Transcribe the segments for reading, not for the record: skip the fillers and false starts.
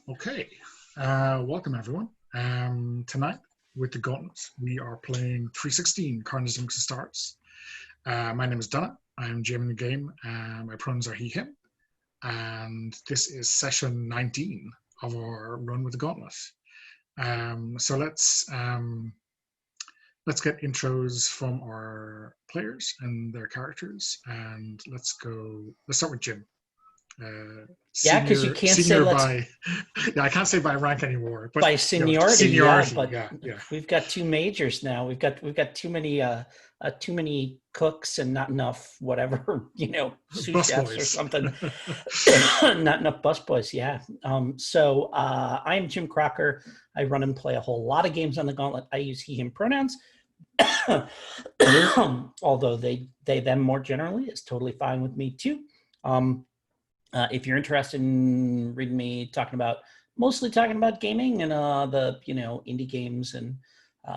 Okay, welcome everyone. Tonight with the Gauntlets, we are playing 316 Carnage Amongst the Stars. My name is Donna. I am GMing the game. My pronouns are he, him. And this is session 19 of our run with the Gauntlet. So let's get intros from our players and their characters. And let's start with Jim. Yeah, because you can't say let's by I can't say by rank anymore, but by seniority. Seniority, Yeah, but we've got two majors now. We've got too many cooks and not enough whatever sous chefs or something. Not enough busboys. Yeah. So I am Jim Crocker. I run and play a whole lot of games on the Gauntlet. I use he him pronouns. Although they them more generally is totally fine with me too. If you're interested in reading me mostly talking about gaming and the indie games and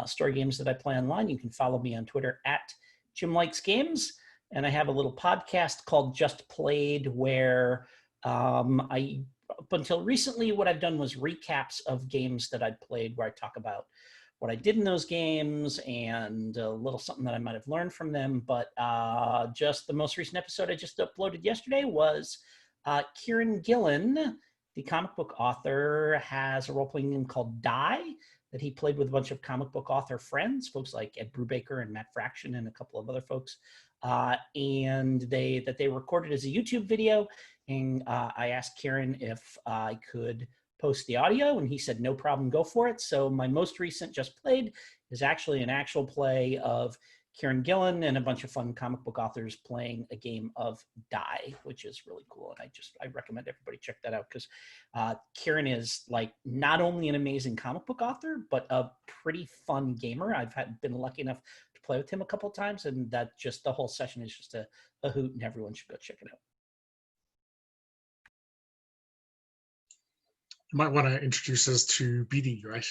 story games that I play online, you can follow me on Twitter at Jim Likes Games. And I have a little podcast called Just Played where I up until recently what I've done was recaps of games that I'd played where I talk about what I did in those games and a little something that I might have learned from them. But just the most recent episode I just uploaded yesterday was Kieran Gillen, the comic book author, has a role-playing game called Die that he played with a bunch of comic book author friends, folks like Ed Brubaker and Matt Fraction and a couple of other folks. And they recorded as a YouTube video. And I asked Kieran if I could post the audio, and he said, no problem, go for it. So my most recent Just Played is actually an actual play of Kieran Gillen and a bunch of fun comic book authors playing a game of Die, which is really cool. And I recommend everybody check that out because Kieran is like not only an amazing comic book author, but a pretty fun gamer. I've been lucky enough to play with him a couple of times, and that just the whole session is just a hoot, and everyone should go check it out. You might want to introduce us to BD, right?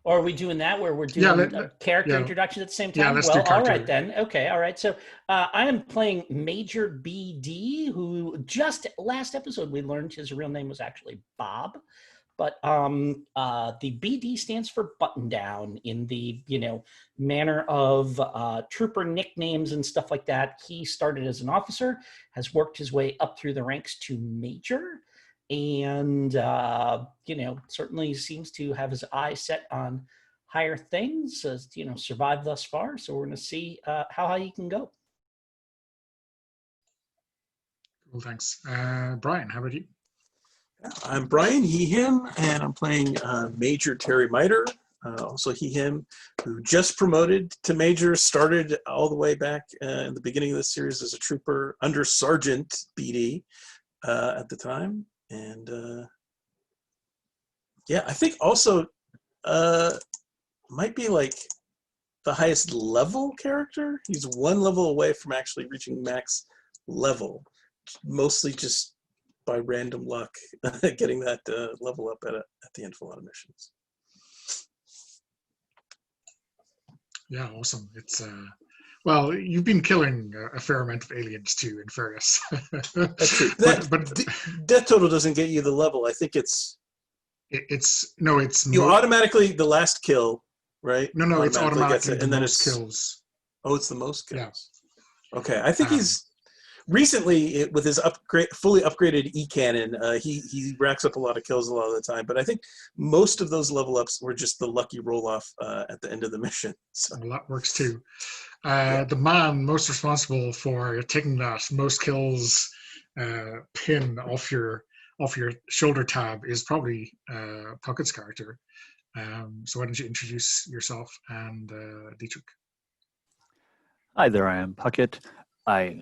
Or are we doing that where we're doing character introduction at the same time? Yeah, let's well, do all right then. Okay, all right. So I am playing Major BD, who just last episode we learned his real name was actually Bob. But the BD stands for button down in the manner of trooper nicknames and stuff like that. He started as an officer, has worked his way up through the ranks to major, and certainly seems to have his eye set on higher things. As survived thus far, so we're going to see how high he can go. Cool, thanks. Brian, how about you? I'm Brian, he, him, and I'm playing Major Terry Miter, also he, him, who just promoted to Major, started all the way back in the beginning of the series as a trooper under Sergeant BD at the time. And I think also might be like the highest level character. He's one level away from actually reaching max level, mostly just by random luck, getting that level up at the end of a lot of missions. Yeah, awesome. It's well, you've been killing a fair amount of aliens too, in fairness. That's true. but death total doesn't get you the level. I think it's you automatically the last kill, right? No, it's automatically and then most kills. Oh, it's the most kills. Yeah. Okay, I think he's. Recently, with his fully upgraded E-cannon, he racks up a lot of kills a lot of the time. But I think most of those level ups were just the lucky roll-off at the end of the mission. So. Well, that works too. The man most responsible for taking that most kills pin off your shoulder tab is probably Puckett's character. So why don't you introduce yourself and Dietrich? Hi there, I am Puckett.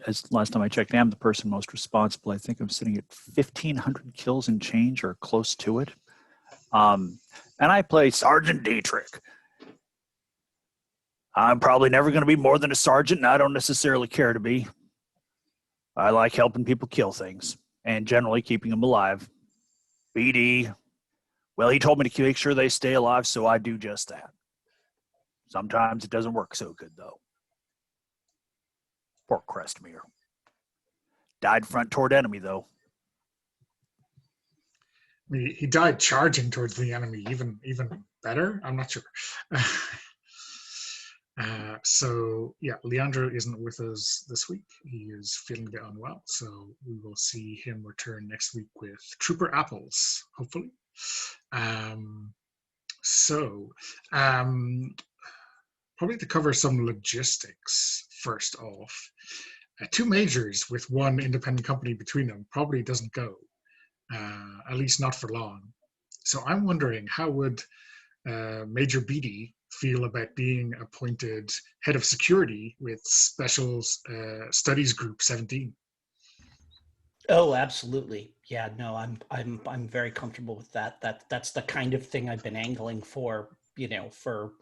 As last time I checked, I am the person most responsible. I think I'm sitting at 1,500 kills and change or close to it. And I play Sergeant Dietrich. I'm probably never going to be more than a sergeant, and I don't necessarily care to be. I like helping people kill things and generally keeping them alive. BD, well, he told me to make sure they stay alive, so I do just that. Sometimes it doesn't work so good, though. Poor Crestmere. Died front toward enemy, though. He died charging towards the enemy. Even better. I'm not sure. So yeah, Leandro isn't with us this week. He is feeling a bit unwell, so we will see him return next week with Trooper Apples, hopefully. So probably to cover some logistics first off. Two majors with one independent company between them probably doesn't go, at least not for long. So I'm wondering, how would Major Beatty feel about being appointed head of security with Special Studies Group 17? Oh, absolutely. Yeah, no, I'm very comfortable with that. That's the kind of thing I've been angling for, for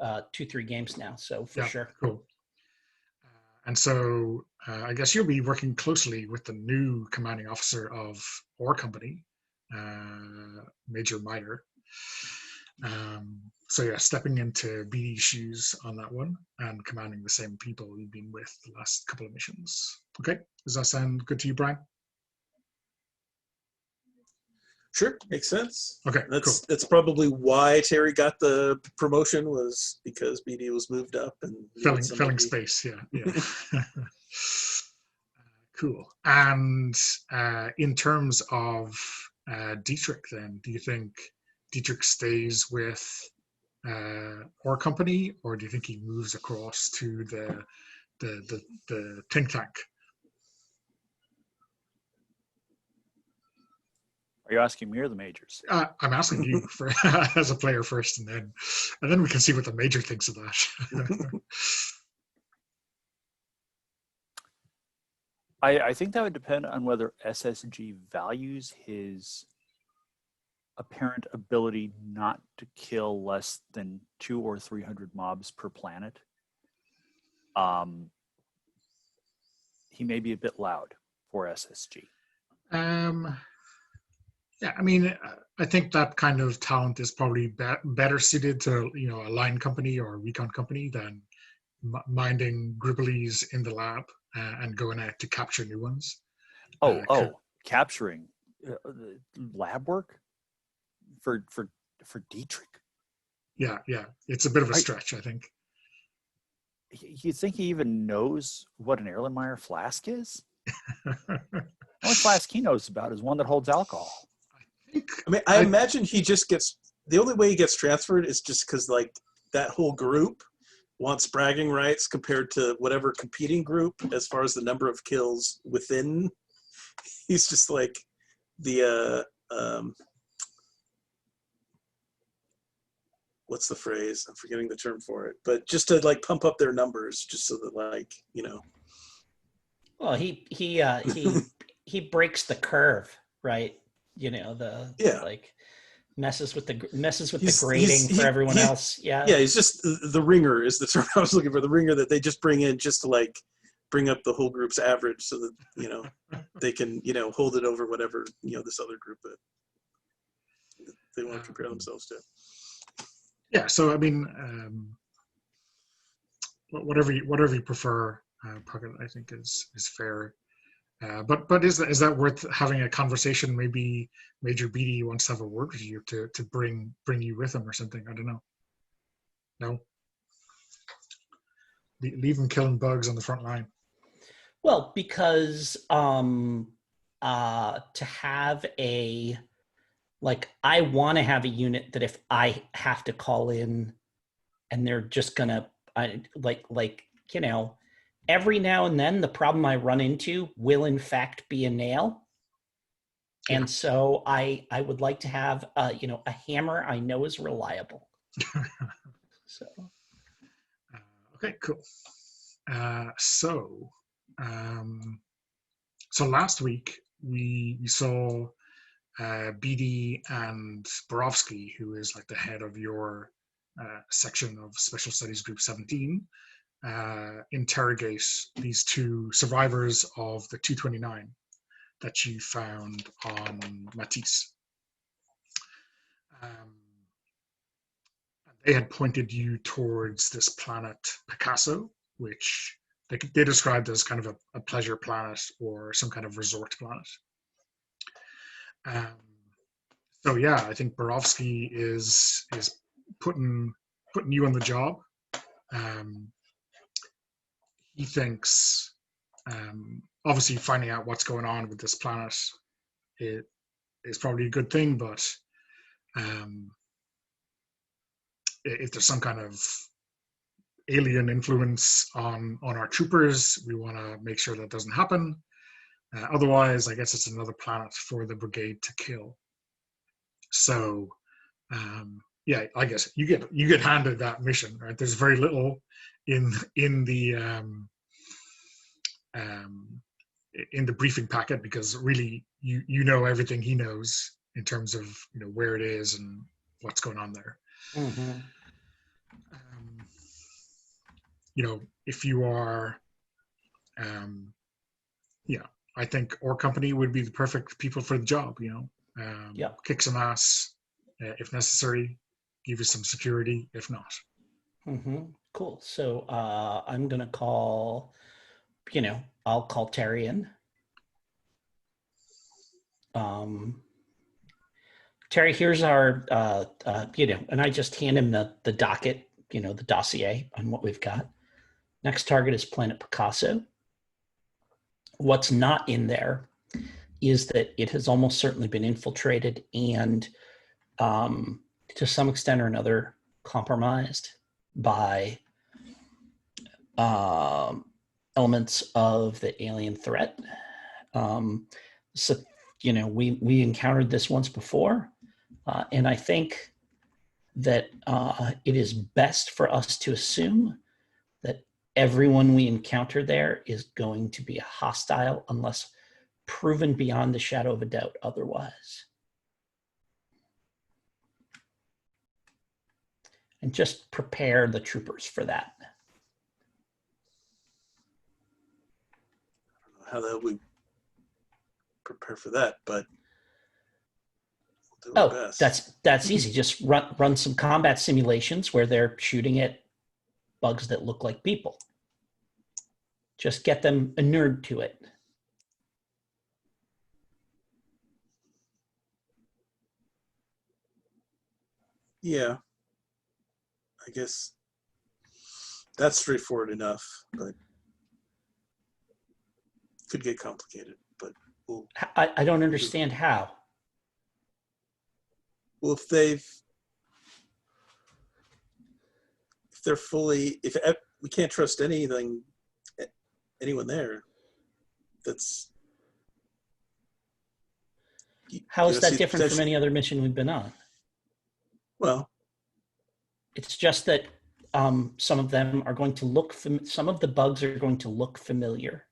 2-3 games now. So for sure. Cool. And so I guess you'll be working closely with the new commanding officer of our company, Major Miter. So yeah, stepping into BD's shoes on that one and commanding the same people you've been with the last couple of missions. Okay, does that sound good to you, Brian? Sure, makes sense. Okay, cool. That's probably why Terry got the promotion, was because BD was moved up and filling space. Yeah. Cool. And in terms of Dietrich, then, do you think Dietrich stays with our company, or do you think he moves across to the think tank? Are you asking me or the majors? I'm asking you for as a player first, and then we can see what the major thinks of that. I think that would depend on whether SSG values his apparent ability not to kill less than 200 or 300 mobs per planet. He may be a bit loud for SSG. Yeah, I mean, I think that kind of talent is probably better suited to a line company or a recon company than minding Gribblies in the lab and going out to capture new ones. Capturing lab work for Dietrich. Yeah, it's a bit of a stretch, I think. You think he even knows what an Erlenmeyer flask is? The only flask he knows about is one that holds alcohol. I imagine he just gets, the only way he gets transferred is just because that whole group wants bragging rights compared to whatever competing group as far as the number of kills within. He's just like the what's the phrase? I'm forgetting the term for it, but just to pump up their numbers, just so that Well, he breaks the curve, right? Messes with the grading for everyone else. Yeah, he's just the ringer is the term I was looking for. The ringer that they just bring in just to bring up the whole group's average, so that they can hold it over whatever this other group that they want to compare themselves to. Yeah, so I mean, whatever you prefer, Puckett, I think is fair. But is that worth having a conversation? Maybe Major Beatty wants to have a word with you to bring you with him or something. I don't know. No. Leave him killing bugs on the front line. Well, because to have I want to have a unit that if I have to call in and they're just gonna every now and then the problem I run into will in fact be a nail. Yeah. And so I would like to have a hammer I know is reliable. So okay, cool. So last week we saw BD and Borowski, who is the head of your section of Special Studies Group 17, interrogate these two survivors of the 229 that you found on Matisse. They had pointed you towards this planet Picasso, which they described as kind of a pleasure planet or some kind of resort planet. So yeah, I think Borowski is putting you on the job. He thinks obviously finding out what's going on with this planet is probably a good thing, but if there's some kind of alien influence on our troopers, we want to make sure that doesn't happen. Otherwise, I guess it's another planet for the brigade to kill. So yeah, I guess you get handed that mission, right? There's very little in the briefing packet, because really you know everything he knows in terms of where it is and what's going on there. Mm-hmm. If you are, yeah, I think our company would be the perfect people for the job. Yep. Kick some ass if necessary, give you some security if not. Mm-hmm. Cool. So I'm gonna call. I'll call Terry in. Terry, here's our, and I just hand him the docket, the dossier on what we've got. Next target is Planet Picasso. What's not in there is that it has almost certainly been infiltrated and, to some extent or another, compromised by elements of the alien threat. So, we encountered this once before, and I think that it is best for us to assume that everyone we encounter there is going to be hostile unless proven beyond the shadow of a doubt otherwise. And just prepare the troopers for that. I don't know how that we prepare for that, but we'll do our best. That's easy. Just run some combat simulations where they're shooting at bugs that look like people. Just get them inured to it. Yeah, I guess that's straightforward enough, but could get complicated. But I don't understand how. Well, if they're fully, if we can't trust anyone there, that's. How is that different from any other mission we've been on? Well, it's just that some of them are going to look, some of the bugs are going to look familiar.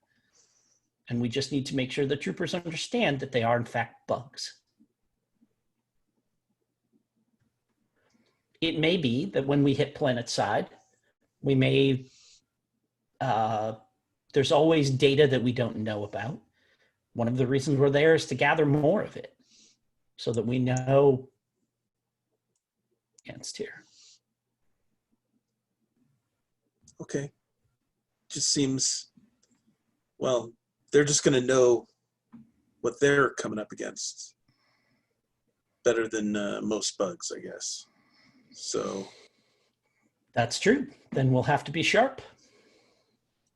And we just need to make sure the troopers understand that they are in fact bugs. It may be that when we hit planet side, we may, there's always data that we don't know about. One of the reasons we're there is to gather more of it so that we know against here. Okay. Just seems, well, they're just going to know what they're coming up against better than most bugs, I guess. So. That's true. Then we'll have to be sharp.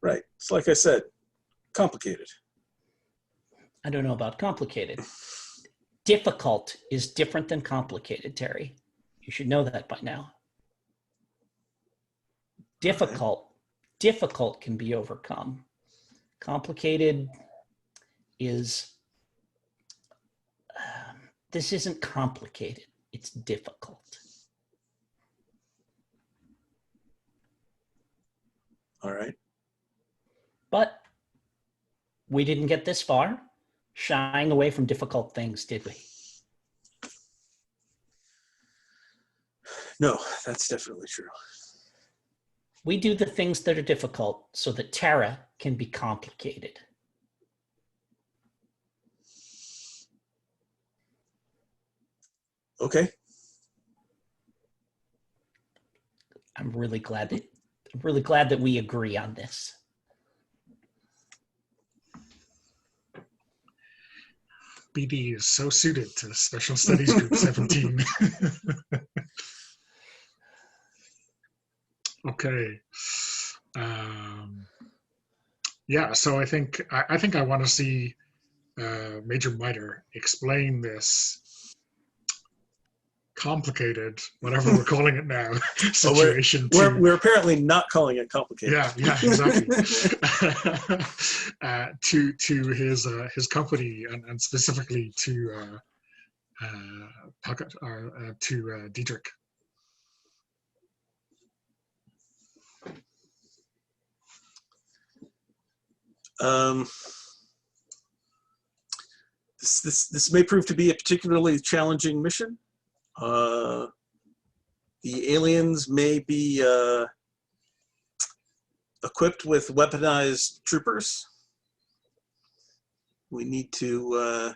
Right. It's like I said, complicated. I don't know about complicated. Difficult is different than complicated, Terry. You should know that by now. Difficult can be overcome. Complicated is, this isn't complicated, it's difficult. All right. But we didn't get this far shying away from difficult things, did we? No, that's definitely true. We do the things that are difficult so that Terra can be complicated. Okay. I'm really glad that we agree on this. BD is so suited to Special Studies Group 17. Okay. Yeah, so I think I want to see Major Miter explain this complicated, whatever we're calling it now, situation. We're apparently not calling it complicated. Yeah, exactly. To his company and specifically to Puckett or to Dietrich. This may prove to be a particularly challenging mission. The aliens may be equipped with weaponized troopers. We need to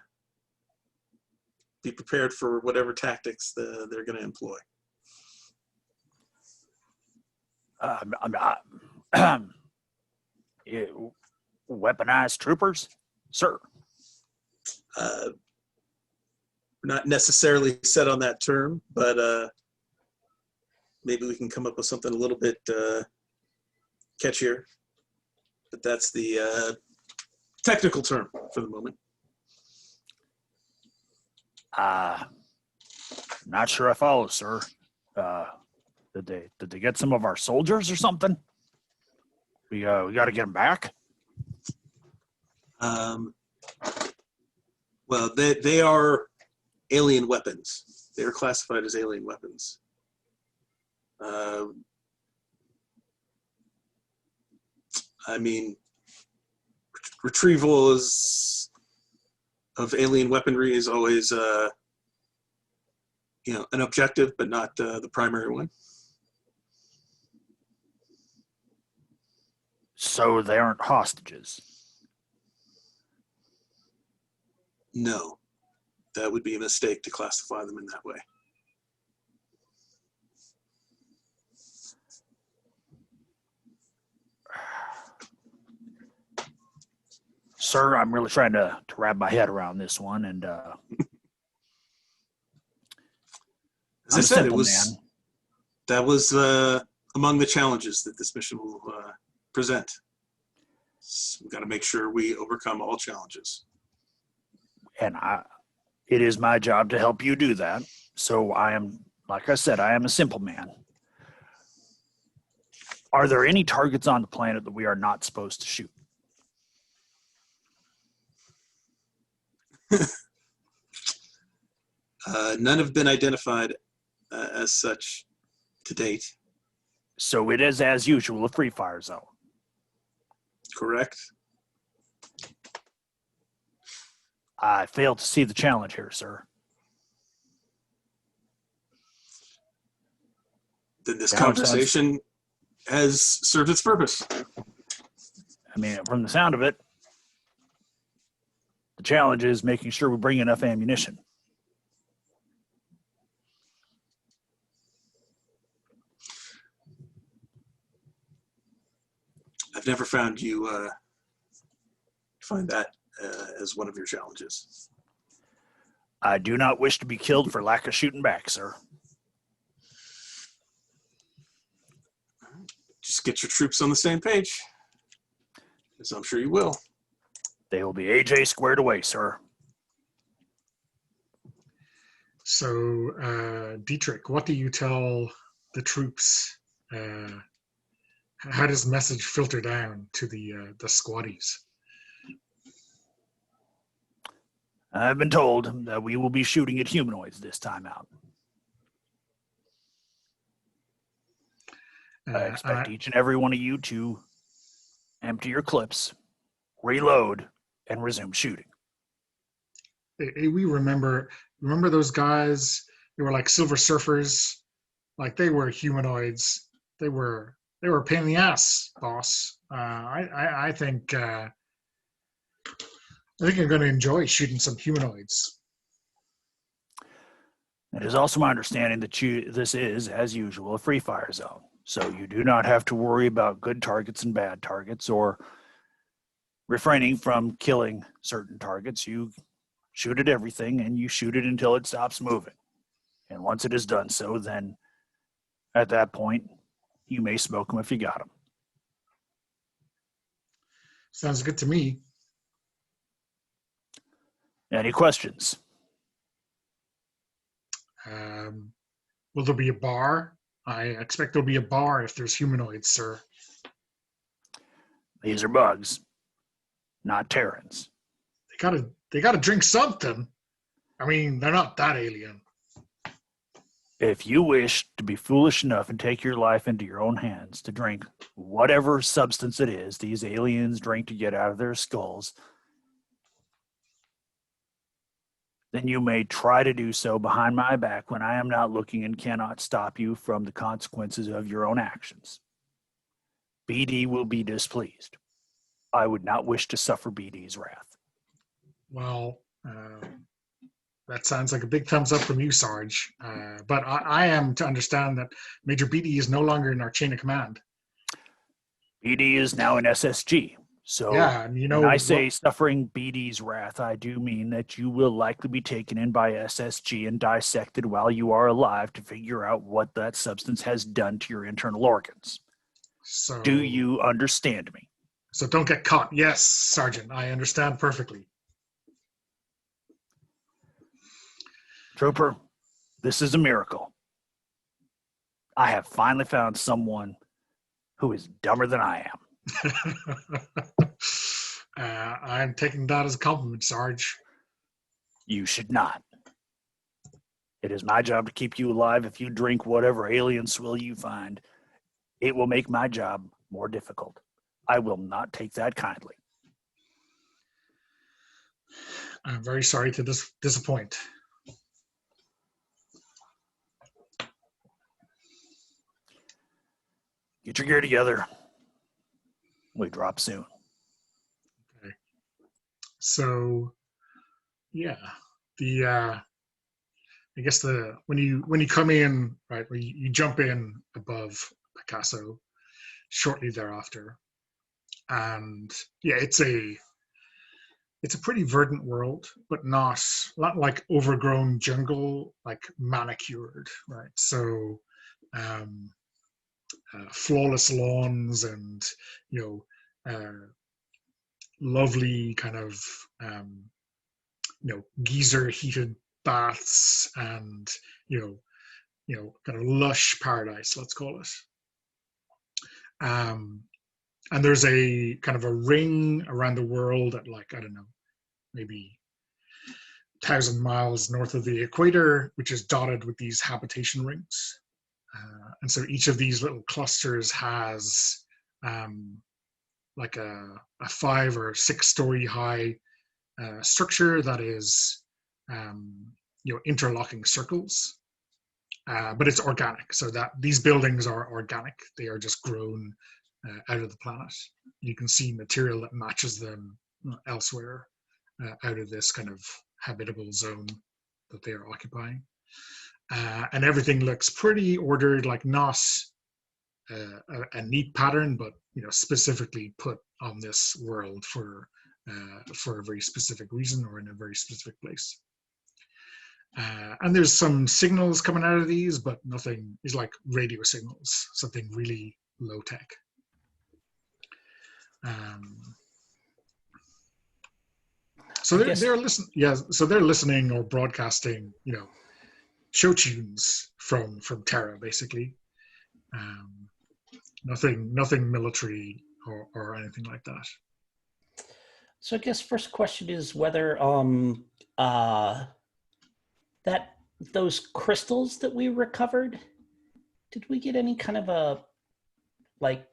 be prepared for whatever tactics they're going to employ. Weaponized troopers, sir. Not necessarily set on that term, but maybe we can come up with something a little bit catchier. But that's the technical term for the moment. Not sure I follow, sir. Did they get some of our soldiers or something? We got to get them back. Well, they are alien weapons. They are classified as alien weapons. I mean, retrieval of alien weaponry is always, an objective, but not the primary one. So they aren't hostages. No, that would be a mistake to classify them in that way. Sir, I'm really trying to wrap my head around this one, and as I said, that was among the challenges that this mission will present. So we've got to make sure we overcome all challenges. And it is my job to help you do that. So I am, like I said, I am a simple man. Are there any targets on the planet that we are not supposed to shoot? None have been identified as such to date. So it is, as usual, a free fire zone. Correct. I fail to see the challenge here, sir. Then this conversation has served its purpose. I mean, from the sound of it, the challenge is making sure we bring enough ammunition. I've never found you find that as one of your challenges. I do not wish to be killed for lack of shooting back, sir. Just get your troops on the same page, as I'm sure you will. They will be AJ squared away, sir. So, Dietrich, what do you tell the troops? How does the message filter down to the squaddies? I've been told that we will be shooting at humanoids this time out. I expect each and every one of you to empty your clips, reload, and resume shooting. We remember those guys. They were like Silver Surfers, like they were humanoids. They were a pain in the ass, boss. I think I'm going to enjoy shooting some humanoids. It is also my understanding that this is, as usual, a free fire zone. So you do not have to worry about good targets and bad targets or refraining from killing certain targets. You shoot at everything, and you shoot it until it stops moving. And once it has done so, then at that point, you may smoke them if you got them. Sounds good to me. Any questions? Will there be a bar? I expect there'll be a bar if there's humanoids, sir. These are bugs, not Terrans. They gotta drink something. I mean, they're not that alien. If you wish to be foolish enough and take your life into your own hands to drink whatever substance it is these aliens drink to get out of their skulls, then you may try to do so behind my back when I am not looking and cannot stop you from the consequences of your own actions. BD will be displeased. I would not wish to suffer BD's wrath. Well, that sounds like a big thumbs up from you, Sarge. But I am to understand that Major BD is no longer in our chain of command. BD is now an SSG. So yeah, and when I say suffering BD's wrath, I do mean that you will likely be taken in by SSG and dissected while you are alive to figure out what that substance has done to your internal organs. So, do you understand me? So don't get caught. Yes, Sergeant, I understand perfectly. Trooper, this is a miracle. I have finally found someone who is dumber than I am. I'm taking that as a compliment, Sarge. You should not. It is my job to keep you alive. If you drink whatever alien swill you find, it will make my job more difficult. I will not take that kindly. I'm very sorry to disappoint. Get your gear together. We drop soon. Okay. So, yeah, I guess when you come in, right, you jump in above Picasso shortly thereafter, and yeah, it's a pretty verdant world, but not like overgrown jungle, like manicured, right? So, flawless lawns and lovely kind of geyser heated baths and kind of lush paradise, let's call it. And there's a kind of a ring around the world at, like, I don't know, maybe 1,000 miles north of the equator, which is dotted with these habitation rings. And so each of these little clusters has like a 5 or 6 story high structure that is interlocking circles, but it's organic, so that these buildings are organic. They are just grown out of the planet. You can see material that matches them elsewhere out of this kind of habitable zone that they are occupying. And everything looks pretty ordered, like not a neat pattern, but specifically put on this world for a very specific reason or in a very specific place. And there's some signals coming out of these, but nothing is like radio signals, something really low tech. So they're listening. Yeah, so they're listening or broadcasting, show tunes from Terra, basically. Nothing military or anything like that. So I guess first question is whether that those crystals that we recovered, did we get any kind of a, like,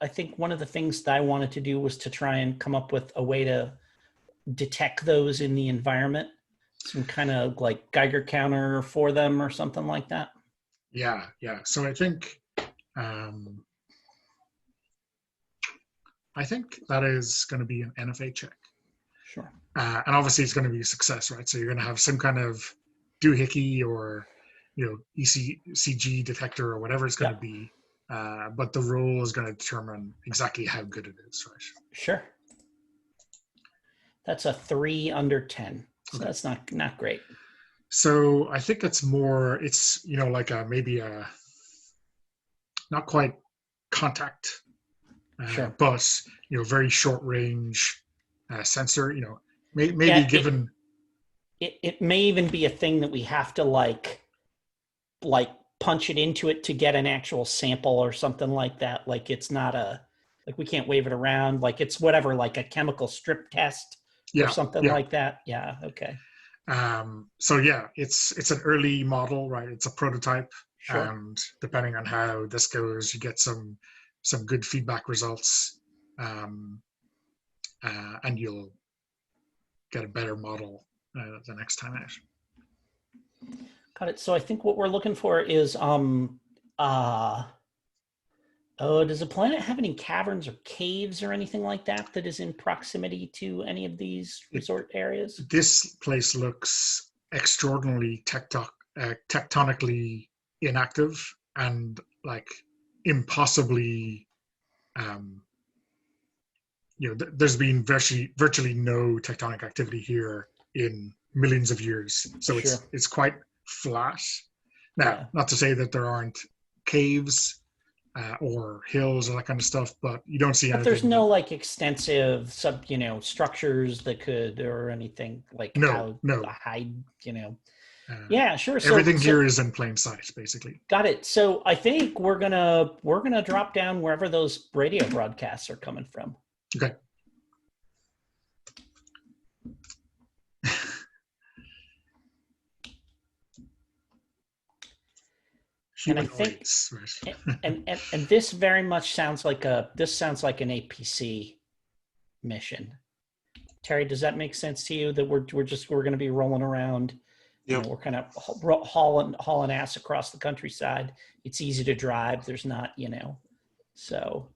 I think one of the things that I wanted to do was to try and come up with a way to detect those in the environment, some kind of like Geiger counter for them or something like that. Yeah. So I think that is going to be an NFA check. Sure. And obviously it's going to be a success, right? So you're going to have some kind of doohickey or ECG detector or whatever it's going to be. But the roll is going to determine exactly how good it is, right? Sure. That's a 3 under 10. So Okay. that's not great. So I think it's more, it's, like maybe a, not quite contact, Sure. but, very short range sensor, maybe Yeah, given. it may even be a thing that we have to like punch it into it to get an actual sample or something like that. Like it's not like we can't wave it around. Like it's whatever, like a chemical strip test or something like that. Yeah. Okay. So yeah, it's an early model, right? It's a prototype, Sure. and depending on how this goes, you get some good feedback results, and you'll get a better model the next time out. Got it. So I think what we're looking for is does the planet have any caverns or caves or anything like that is in proximity to any of these resort areas? This place looks extraordinarily tectonically inactive and like impossibly. There's been virtually no tectonic activity here in millions of years, so Sure. it's quite flat. Now, not to say that there aren't caves or hills or that kind of stuff, but you don't see anything. But there's no like extensive structures that could or anything like no hide. Yeah, sure. Everything here is in plain sight, basically. Got it. So I think we're gonna drop down wherever those radio broadcasts are coming from. Okay. And I think, right. and this very much sounds like an APC mission. Terry, does that make sense to you? That we're going to be rolling around? Yep. We're kind of hauling ass across the countryside. It's easy to drive. There's not, So,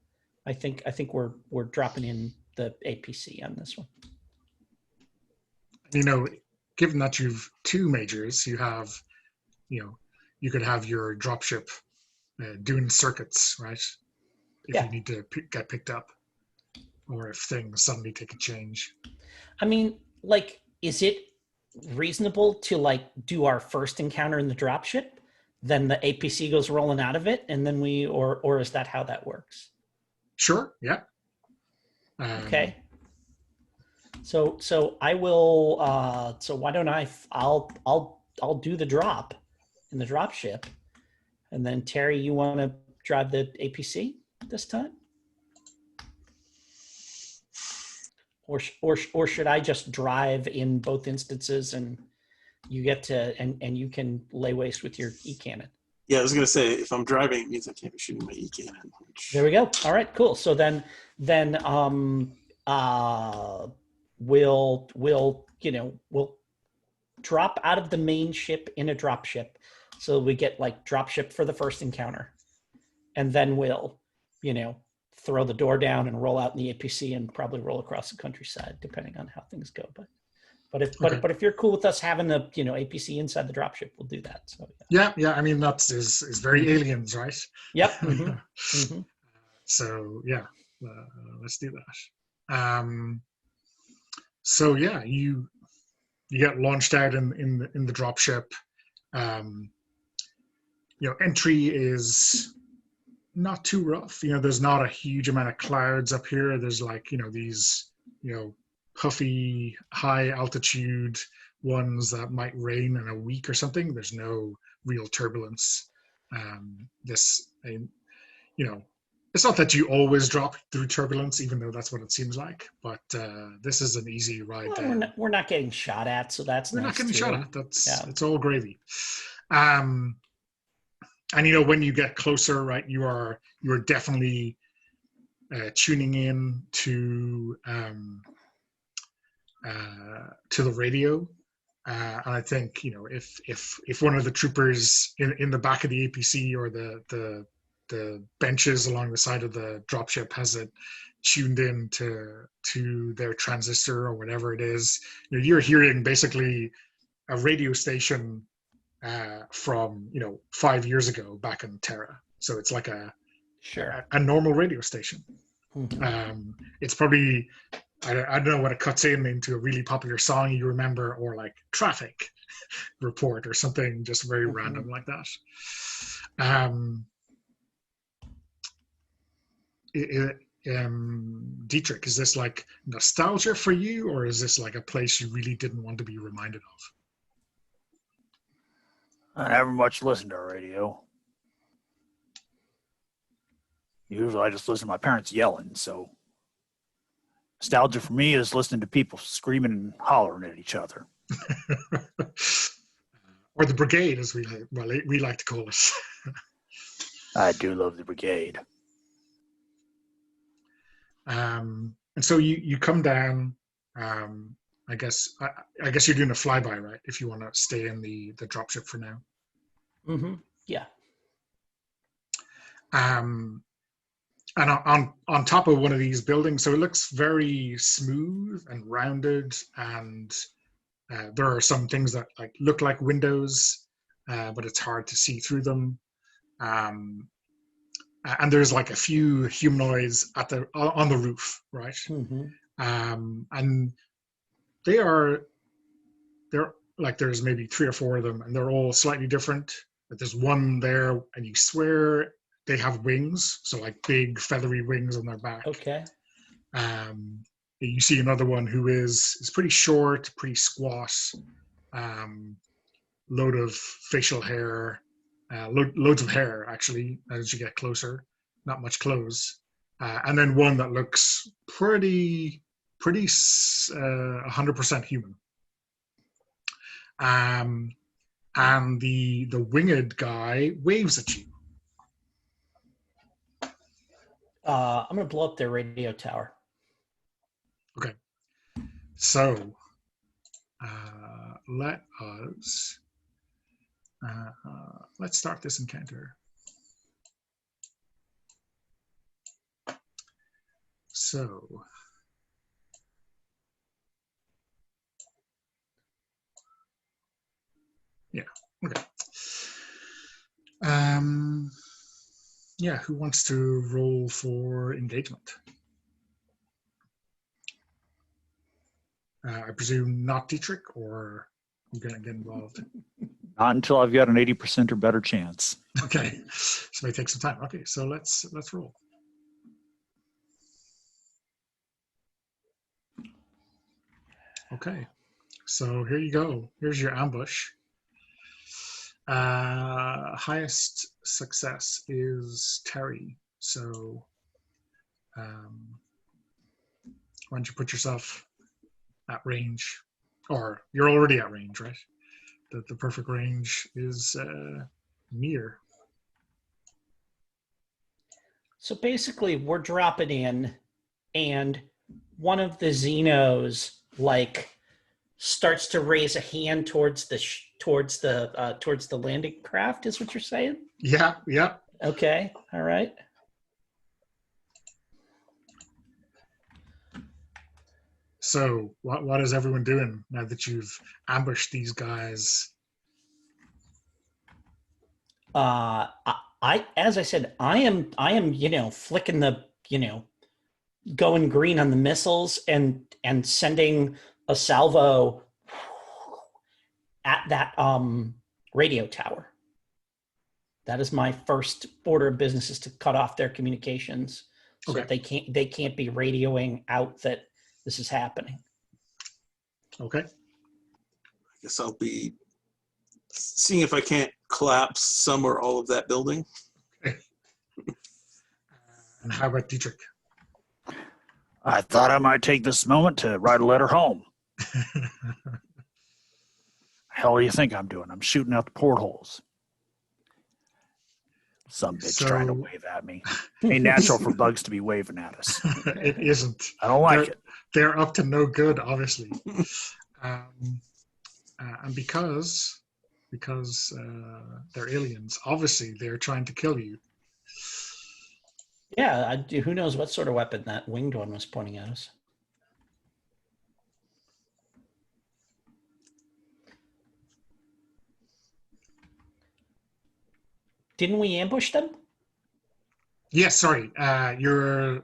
I think we're dropping in the APC on this one. Given that you've 2 majors, you have, you could have your dropship doing circuits, right? If you need to get picked up, or if things suddenly take a change. I mean, like, is it reasonable to like do our first encounter in the dropship, then the APC goes rolling out of it, and then or is that how that works? Sure. Yeah. Okay. So I will. So why don't I'll do the drop in the dropship, and then Terry, you want to drive the APC this time, or should I just drive in both instances and you get to and you can lay waste with your E-cannon? Yeah, I was gonna say if I'm driving, it means I can't be shooting my E-cannon. There we go. All right, cool. So then we'll drop out of the main ship in a drop ship, so we get like drop ship for the first encounter, and then we'll throw the door down and roll out in the APC and probably roll across the countryside depending on how things go. But if you're cool with us having the APC inside the dropship, we'll do that. So yeah. I mean that is very Aliens, right? Yep. Mm-hmm. Mm-hmm. So yeah, let's do that. So yeah, you get launched out in the dropship. Entry is not too rough. There's not a huge amount of clouds up here. There's like these puffy high altitude ones that might rain in a week or something. There's no real turbulence. It's not that you always drop through turbulence, even though that's what it seems like. But this is an easy ride down. We're not getting shot at, so that's we're nice not getting too. shot at. It's all gravy. And when you get closer, right, you are definitely tuning in to the radio. And I think if one of the troopers in the back of the APC or the benches along the side of the dropship has it tuned in to their transistor or whatever it is, you're hearing basically a radio station from 5 years ago back in Terra. So it's like a normal radio station. Mm-hmm. It's probably I don't know what it cuts into a really popular song you remember, or like traffic report or something just very random like that. Dietrich, is this like nostalgia for you, or is this like a place you really didn't want to be reminded of? I never much listen to radio. Usually I just listen to my parents yelling, so nostalgia for me is listening to people screaming and hollering at each other. Or the Brigade, as we like to call it. I do love the Brigade. And so you come down. I guess you're doing a flyby, right? If you want to stay in the dropship for now. Yeah. And on top of one of these buildings, so it looks very smooth and rounded, and there are some things that like look like windows, but it's hard to see through them. And there's like a few humanoids on the roof, right? And they're like, there's maybe 3 or 4 of them, and they're all slightly different. But there's one there, and you swear they have wings, so like big feathery wings on their back. Okay. You see another one who is pretty short, pretty squat, load of facial hair, loads of hair actually as you get closer, not much clothes, and then one that looks pretty 100% human. And the winged guy waves at you. I'm gonna blow up their radio tower. Okay. So let's start this encounter. So yeah, okay. Yeah, who wants to roll for engagement? I presume not Dietrich, or you're gonna get involved? Not until I've got an 80% or better chance. Okay, so it may take some time. Okay, so let's roll. Okay, so here you go. Here's your ambush. Highest success is Terry. So why don't you put yourself at range, or you're already at range, right? The perfect range is near. So basically, we're dropping in, and one of the Xenos like starts to raise a hand towards the landing craft. Is what you're saying? Yeah. Okay. All right. So what is everyone doing now that you've ambushed these guys? As I said, I am, flicking the, going green on the missiles and sending a salvo at that radio tower. That is my first order of business, is to cut off their communications, so that they can't be radioing out that this is happening. Okay. I guess I'll be seeing if I can't collapse some or all of that building. Okay. And how about Dietrich? I thought I might take this moment to write a letter home. Hell do you think I'm doing? I'm shooting out the portholes. Some bitch trying to wave at me. Ain't natural for bugs to be waving at us. It isn't. I don't like it. They're up to no good, obviously. And because they're aliens, obviously they're trying to kill you. Yeah, who knows what sort of weapon that winged one was pointing at us. Didn't we ambush them? Yes, sorry.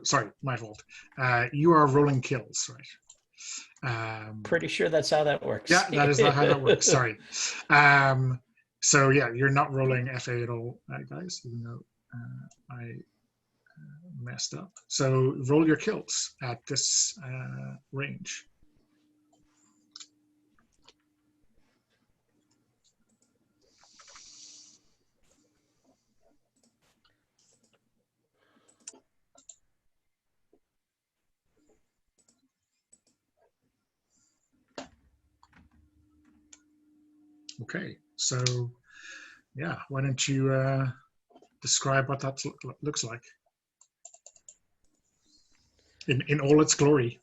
Sorry, my fault. You are rolling kills, right? Pretty sure that's how that works. Yeah, that is not how that works. Sorry. So yeah, you're not rolling FA at all, guys, even though I messed up. So roll your kills at this range. Okay, so yeah, why don't you describe what that looks like in all its glory?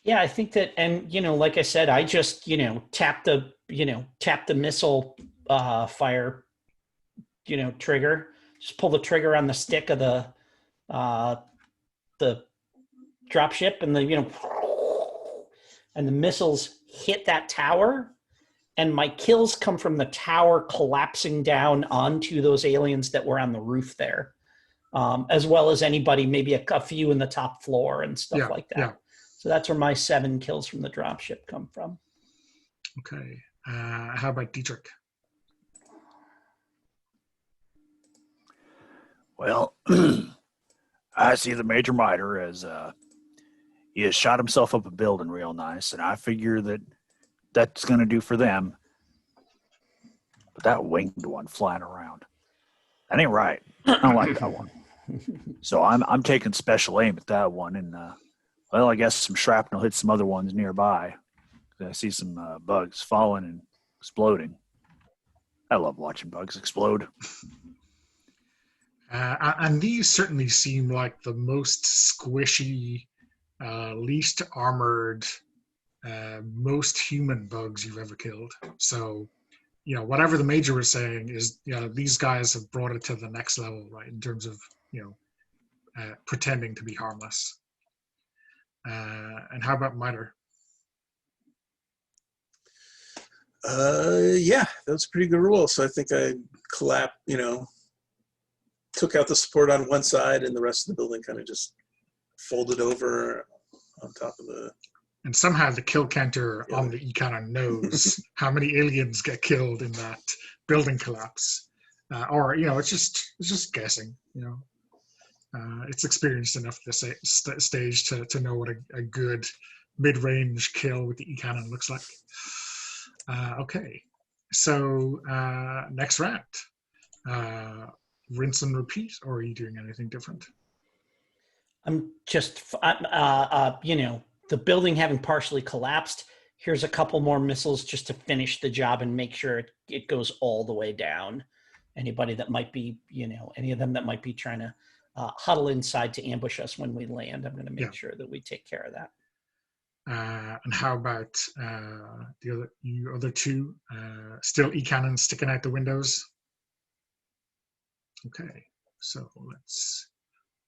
Yeah, I think that, and like I said, I just tap the missile fire trigger. Just pull the trigger on the stick of the dropship, and the missiles hit that tower, and my kills come from the tower collapsing down onto those aliens that were on the roof there, as well as anybody, maybe a few in the top floor and stuff like that. Yeah. So that's where my 7 kills from the dropship come from. Okay. How about Dietrich? Well, I see the Major Miter as he has shot himself up a building real nice, and I figure that that's going to do for them. But that winged one flying around, that ain't right. I don't like that one. So I'm taking special aim at that one, and well, I guess some shrapnel hit some other ones nearby. I see some bugs falling and exploding. I love watching bugs explode. And these certainly seem like the most squishy, least armored, most human bugs you've ever killed. So, whatever the Major was saying is, these guys have brought it to the next level, right, in terms of, pretending to be harmless. And how about Miter? Yeah, that was a pretty good roll. So I think I took out the support on one side, and the rest of the building kind of just folded over on top of the. And somehow the kill counter on the E-Cannon knows how many aliens get killed in that building collapse, or it's just guessing. It's experienced enough at this stage to know what a good mid-range kill with the E-Cannon looks like. Okay, so next round, rinse and repeat, or are you doing anything different? I'm just, the building having partially collapsed. Here's a couple more missiles just to finish the job and make sure it goes all the way down. Anybody that might be, any of them that might be trying to huddle inside to ambush us when we land, I'm going to make sure that we take care of that. And how about the other two? Still E-Cannon sticking out the windows? Okay, so let's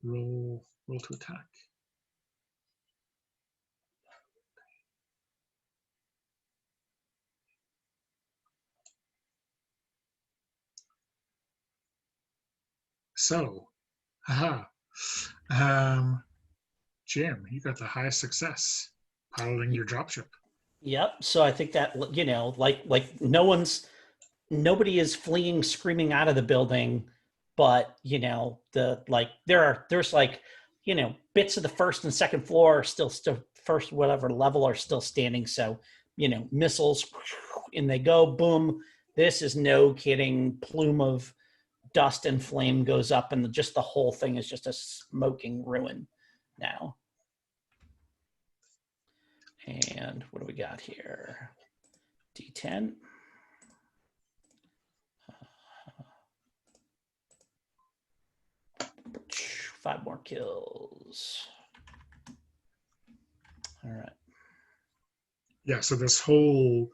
roll to attack. So, Jim, you got the highest success piloting your dropship. Yep. So I think that like nobody is fleeing, screaming out of the building, but there's bits of the first and second floor are still first whatever level are still standing. So missiles, and they go boom. This is no kidding. Plume of dust and flame goes up, and just the whole thing is just a smoking ruin now. And what do we got here? D10. 5 more kills. All right. Yeah, so this whole,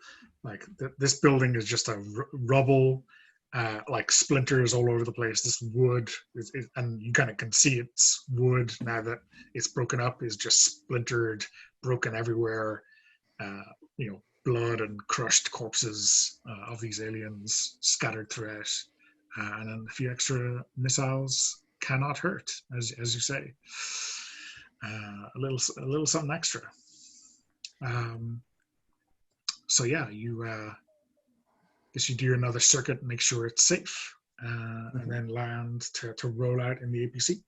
this building is just a rubble, splinters all over the place. This wood, and you kind of can see it's wood now that it's broken up, is just splintered, broken everywhere. Blood and crushed corpses of these aliens scattered throughout, and then a few extra missiles cannot hurt, as you say. A little something extra. So yeah, you guess you do another circuit, make sure it's safe, and then land to roll out in the APC.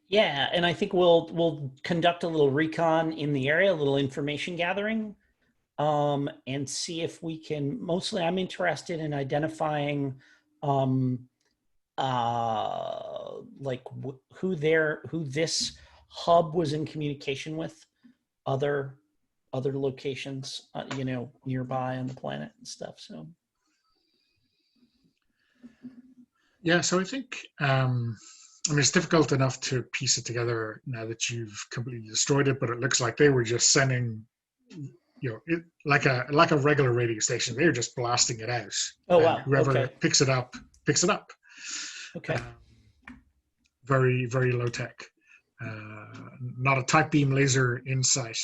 Yeah, and I think we'll conduct a little recon in the area, a little information gathering, and see if we can. Mostly, I'm interested in identifying, like who this hub was in communication with, other locations, nearby on the planet and stuff. So. Yeah, so I think, I mean, it's difficult enough to piece it together now that you've completely destroyed it, but it looks like they were just sending, it like a regular radio station. They were just blasting it out. Oh, and wow. Whoever Okay. picks it up, picks it up. Okay. Very, very low tech. Not a type beam laser in sight.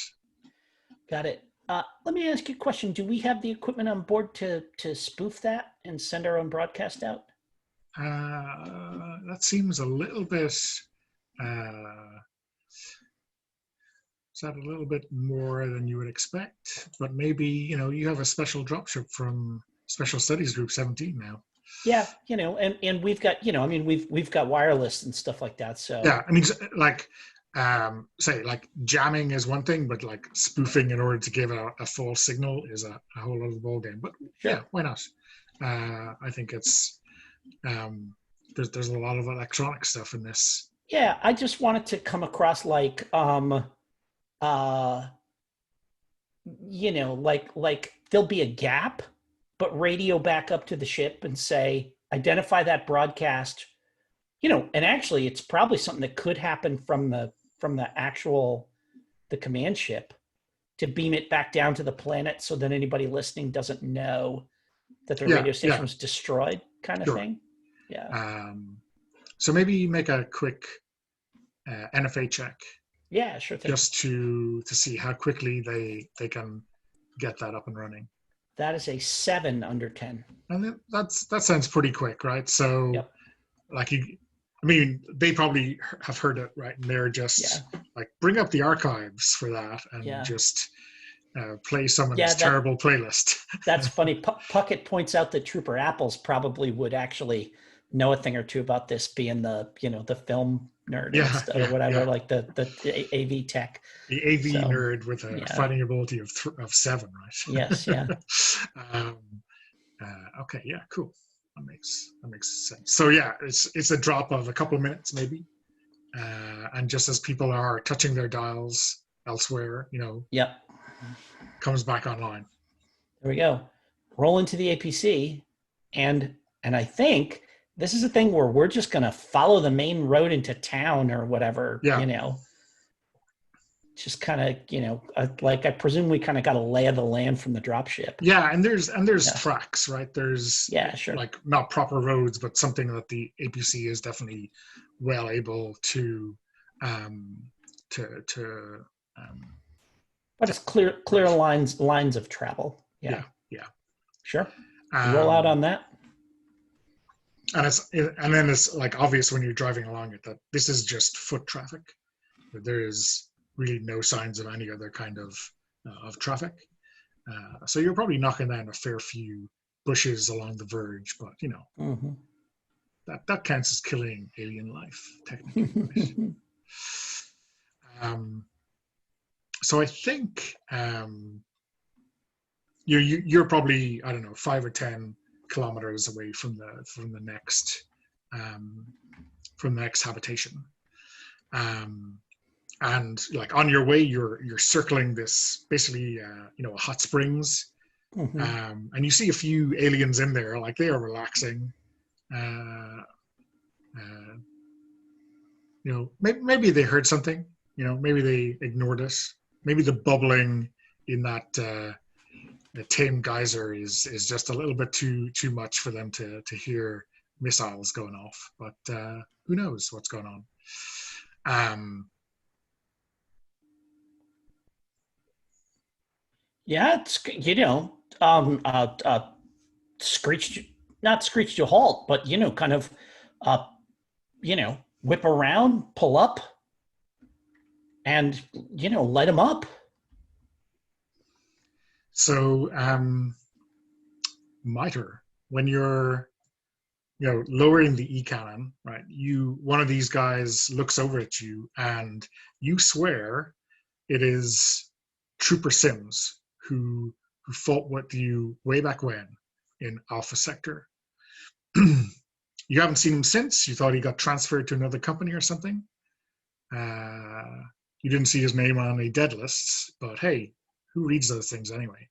Got it. Let me ask you a question. Do we have the equipment on board to spoof that and send our own broadcast out? That seems a little bit. Is that a little bit more than you would expect? But maybe you have a special dropship from Special Studies Group 17 now. Yeah, and we've got we've got wireless and stuff like that. So yeah, I mean, like say like jamming is one thing, but like spoofing in order to give a false signal is a whole other ball game. But sure. Yeah, why not? I think it's. There's a lot of electronic stuff in this. Yeah, I just want it to come across like like there'll be a gap, but radio back up to the ship and say, identify that broadcast, and actually it's probably something that could happen from the command ship to beam it back down to the planet so that anybody listening doesn't know that the radio station was destroyed, kind of thing. Yeah. So maybe make a quick NFA check. Yeah, sure thing. Just to see how quickly they can get that up and running. That is a 7 under 10. And that sounds pretty quick, right? So, yep. Like they probably have heard it, right? And they're just like, bring up the archives for that and just play someone's terrible playlist. That's funny. Puckett points out that Trooper Apples probably would actually know a thing or two about this, being the the film nerd or whatever, like the AV tech. The AV nerd with a fighting ability of 7, right? Yes, yeah. Okay, yeah, cool. That makes sense. So yeah, it's a drop of a couple of minutes maybe, and just as people are touching their dials elsewhere, Yep. comes back online. There we go. Roll into the APC, and I think this is a thing where we're just going to follow the main road into town or whatever, just kind of, like I presume we kind of got a lay of the land from the dropship. Yeah. And there's tracks, right? There's sure. Like not proper roads, but something that the APC is definitely well able to but it's clear lines of travel. Yeah. Sure. Roll out on that. And then it's like obvious when you're driving along it that this is just foot traffic. There is really no signs of any other kind of traffic. So you're probably knocking down a fair few bushes along the verge, but mm-hmm. that counts as killing alien life technically. So I think you're probably, I don't know, 5 or 10 kilometers away from the next habitation, and like on your way you're circling this basically a hot springs, mm-hmm. And you see a few aliens in there, like they are relaxing. Maybe they heard something, maybe they ignored us. Maybe the bubbling in that the tame geyser is just a little bit too much for them to hear missiles going off, but who knows what's going on. It's screeched to a halt, but kind of whip around, pull up, and, light them up. So, Miter, when you're lowering the e-cannon, right? One of these guys looks over at you, and you swear it is Trooper Sims who fought with you way back when in Alpha Sector. You haven't seen him since. You thought he got transferred to another company or something. You didn't see his name on any dead lists, but hey, who reads those things anyway?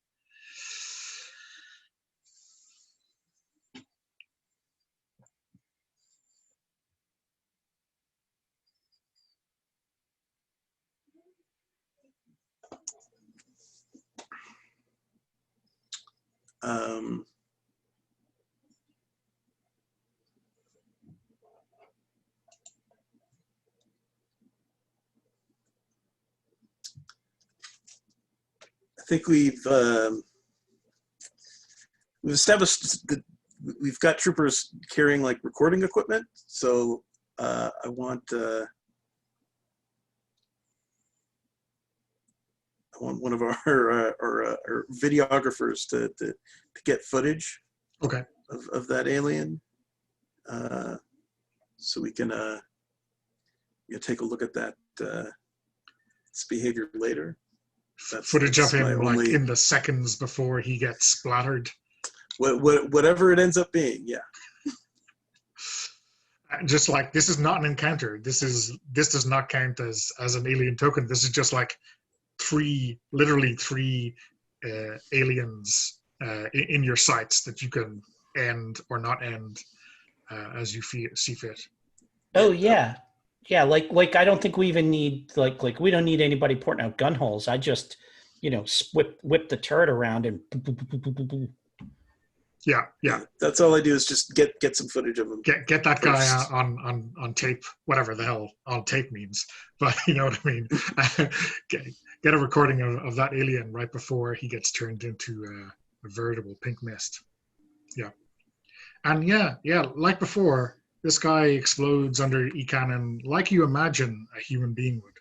I think we've established that we've got troopers carrying like recording equipment. So I want one of our videographers to get footage. Okay. Of that alien, so we can take a look at that its behavior later. That's footage of him like in the seconds before he gets splattered. Whatever it ends up being, yeah. Just like, this is not an encounter. This does not count as an alien token. This is just like literally three aliens in your sights that you can end or not end as you see fit. Oh yeah, yeah. Like I don't think we even need like we don't need anybody porting out gun holes. I just whip the turret around and. Yeah. That's all I do is just get some footage of him. Get that guy on tape, whatever the hell on tape means. But you know what I mean. Get a recording of that alien right before he gets turned into a veritable pink mist. Yeah. And yeah, like before, this guy explodes under E-cannon like you imagine a human being would.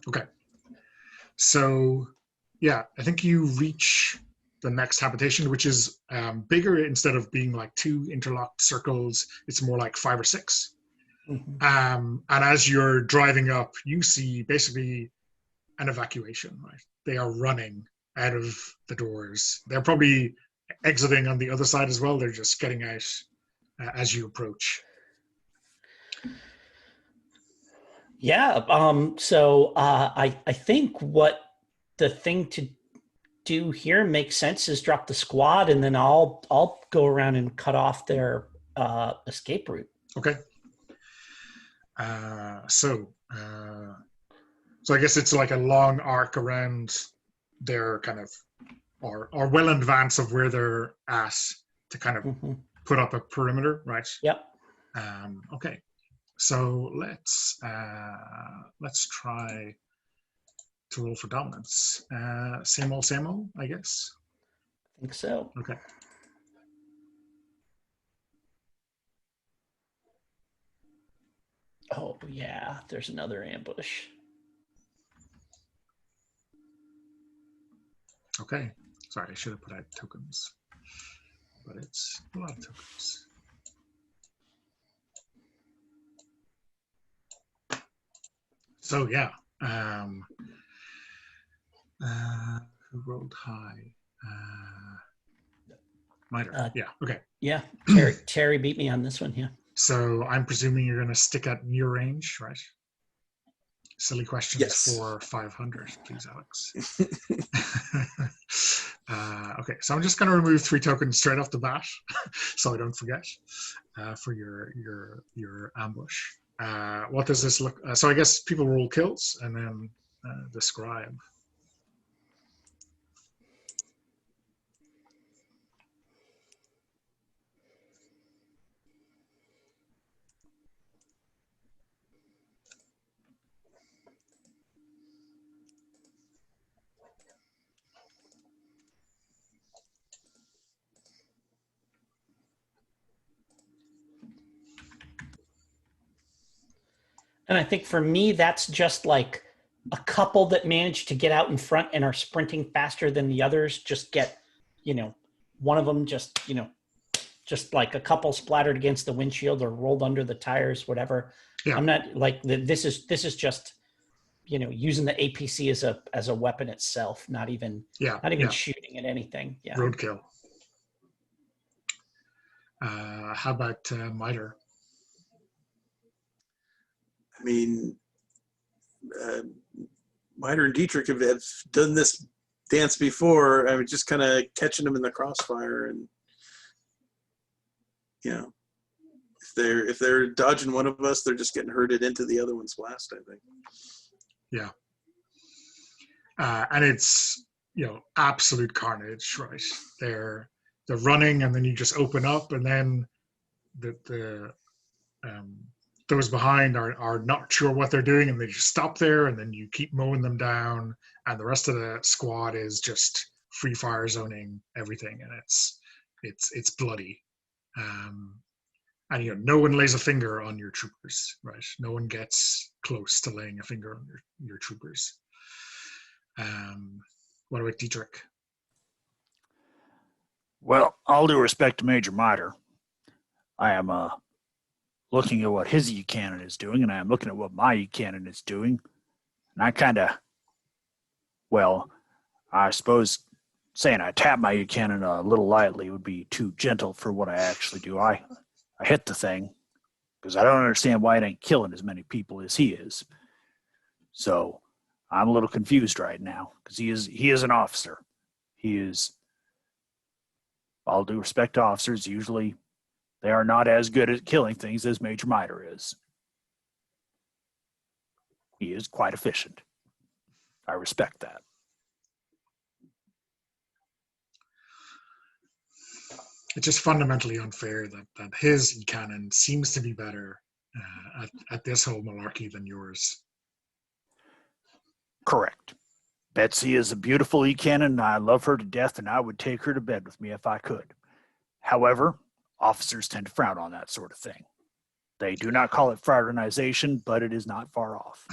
Okay. So, yeah, I think you reach the next habitation, which is bigger. Instead of being like two interlocked circles, it's more like 5 or 6. Mm-hmm. And as you're driving up, you see basically an evacuation, right? They are running out of the doors. They're probably exiting on the other side as well. They're just getting out as you approach. Yeah. So I think what the thing to do here makes sense is drop the squad, and then I'll go around and cut off their escape route. Okay. So I guess it's like a long arc around their kind of, or well in advance of where they're at, to kind of put up a perimeter, right? Yep. Okay. So let's try to roll for dominance. Same old, I guess. I think so. Okay. Oh yeah, there's another ambush. Okay. Sorry, I should have put out tokens, but it's a lot of tokens. So yeah, who rolled high? Miter. Yeah. Okay. Yeah, Terry beat me on this one. Yeah. So I'm presuming you're going to stick at near range, right? Silly questions. Yes. For 500, please, Alex. Okay, so I'm just going to remove 3 tokens straight off the bat, so I don't forget, for your ambush. What does this look? So I guess people roll kills and then describe. And I think for me, that's just like a couple that managed to get out in front and are sprinting faster than the others just get, one of them just like a couple splattered against the windshield or rolled under the tires, whatever. Yeah. I'm not like this is just, using the APC as a weapon itself, not even shooting at anything. Yeah. Roadkill. How about Miter? I mean, Miter and Dietrich have done this dance before. I mean, just kind of catching them in the crossfire, and if they're dodging one of us, they're just getting herded into the other one's blast, I think. Yeah. And it's absolute carnage, right? They're running, and then you just open up, and then the those behind are not sure what they're doing, and they just stop there, and then you keep mowing them down, and the rest of the squad is just free fire zoning everything, and it's bloody. And no one lays a finger on your troopers, right? No one gets close to laying a finger on your troopers. What about Dietrich? Well, all due respect to Major Miter, I am looking at what his E-cannon is doing, and I am looking at what my E-cannon is doing. And I suppose saying I tap my E-cannon a little lightly would be too gentle for what I actually do. I hit the thing because I don't understand why it ain't killing as many people as he is. So I'm a little confused right now because he is an officer. He is, all due respect to officers, usually they are not as good at killing things as Major Miter is. He is quite efficient. I respect that. It's just fundamentally unfair that his E-cannon seems to be better at this whole malarkey than yours. Correct. Betsy is a beautiful E-cannon, and I love her to death, and I would take her to bed with me if I could. However, officers tend to frown on that sort of thing. They do not call it fraternization, but it is not far off.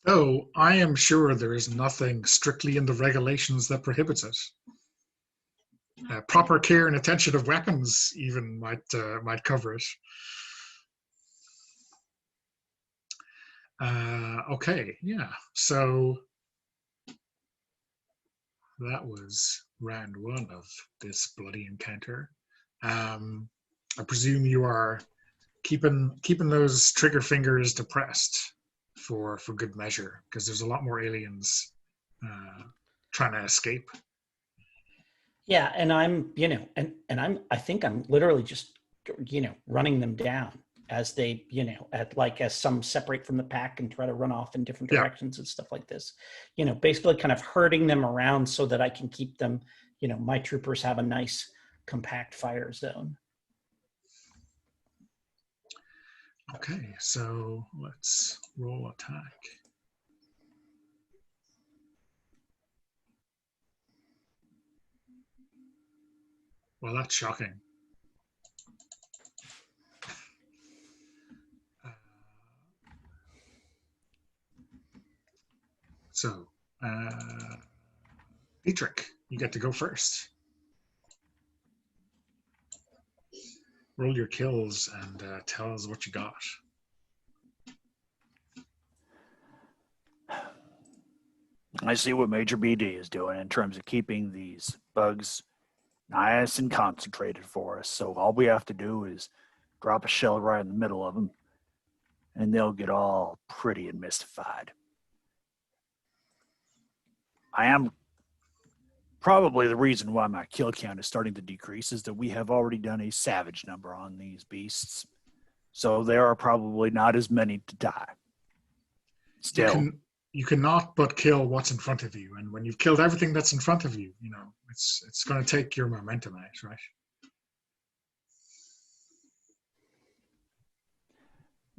Though I am sure there is nothing strictly in the regulations that prohibits it. Proper care and attention of weapons even might cover it. Okay, yeah. So that was round one of this bloody encounter. I presume you are keeping those trigger fingers depressed for good measure, because there's a lot more aliens trying to escape. Yeah, and I'm, I think I'm literally just, running them down as they, as some separate from the pack and try to run off in different directions and stuff like this. Basically kind of herding them around so that I can keep them, my troopers have a nice compact fire zone. Okay, so let's roll attack. Well, that's shocking. Dietrich, you get to go first. Roll your kills and tell us what you got. I see what Major BD is doing in terms of keeping these bugs nice and concentrated for us. So all we have to do is drop a shell right in the middle of them, and they'll get all pretty and mystified. I am probably the reason why my kill count is starting to decrease is that we have already done a savage number on these beasts. So there are probably not as many to die. Still, you cannot but kill what's in front of you, and when you've killed everything that's in front of you, it's going to take your momentum out, right?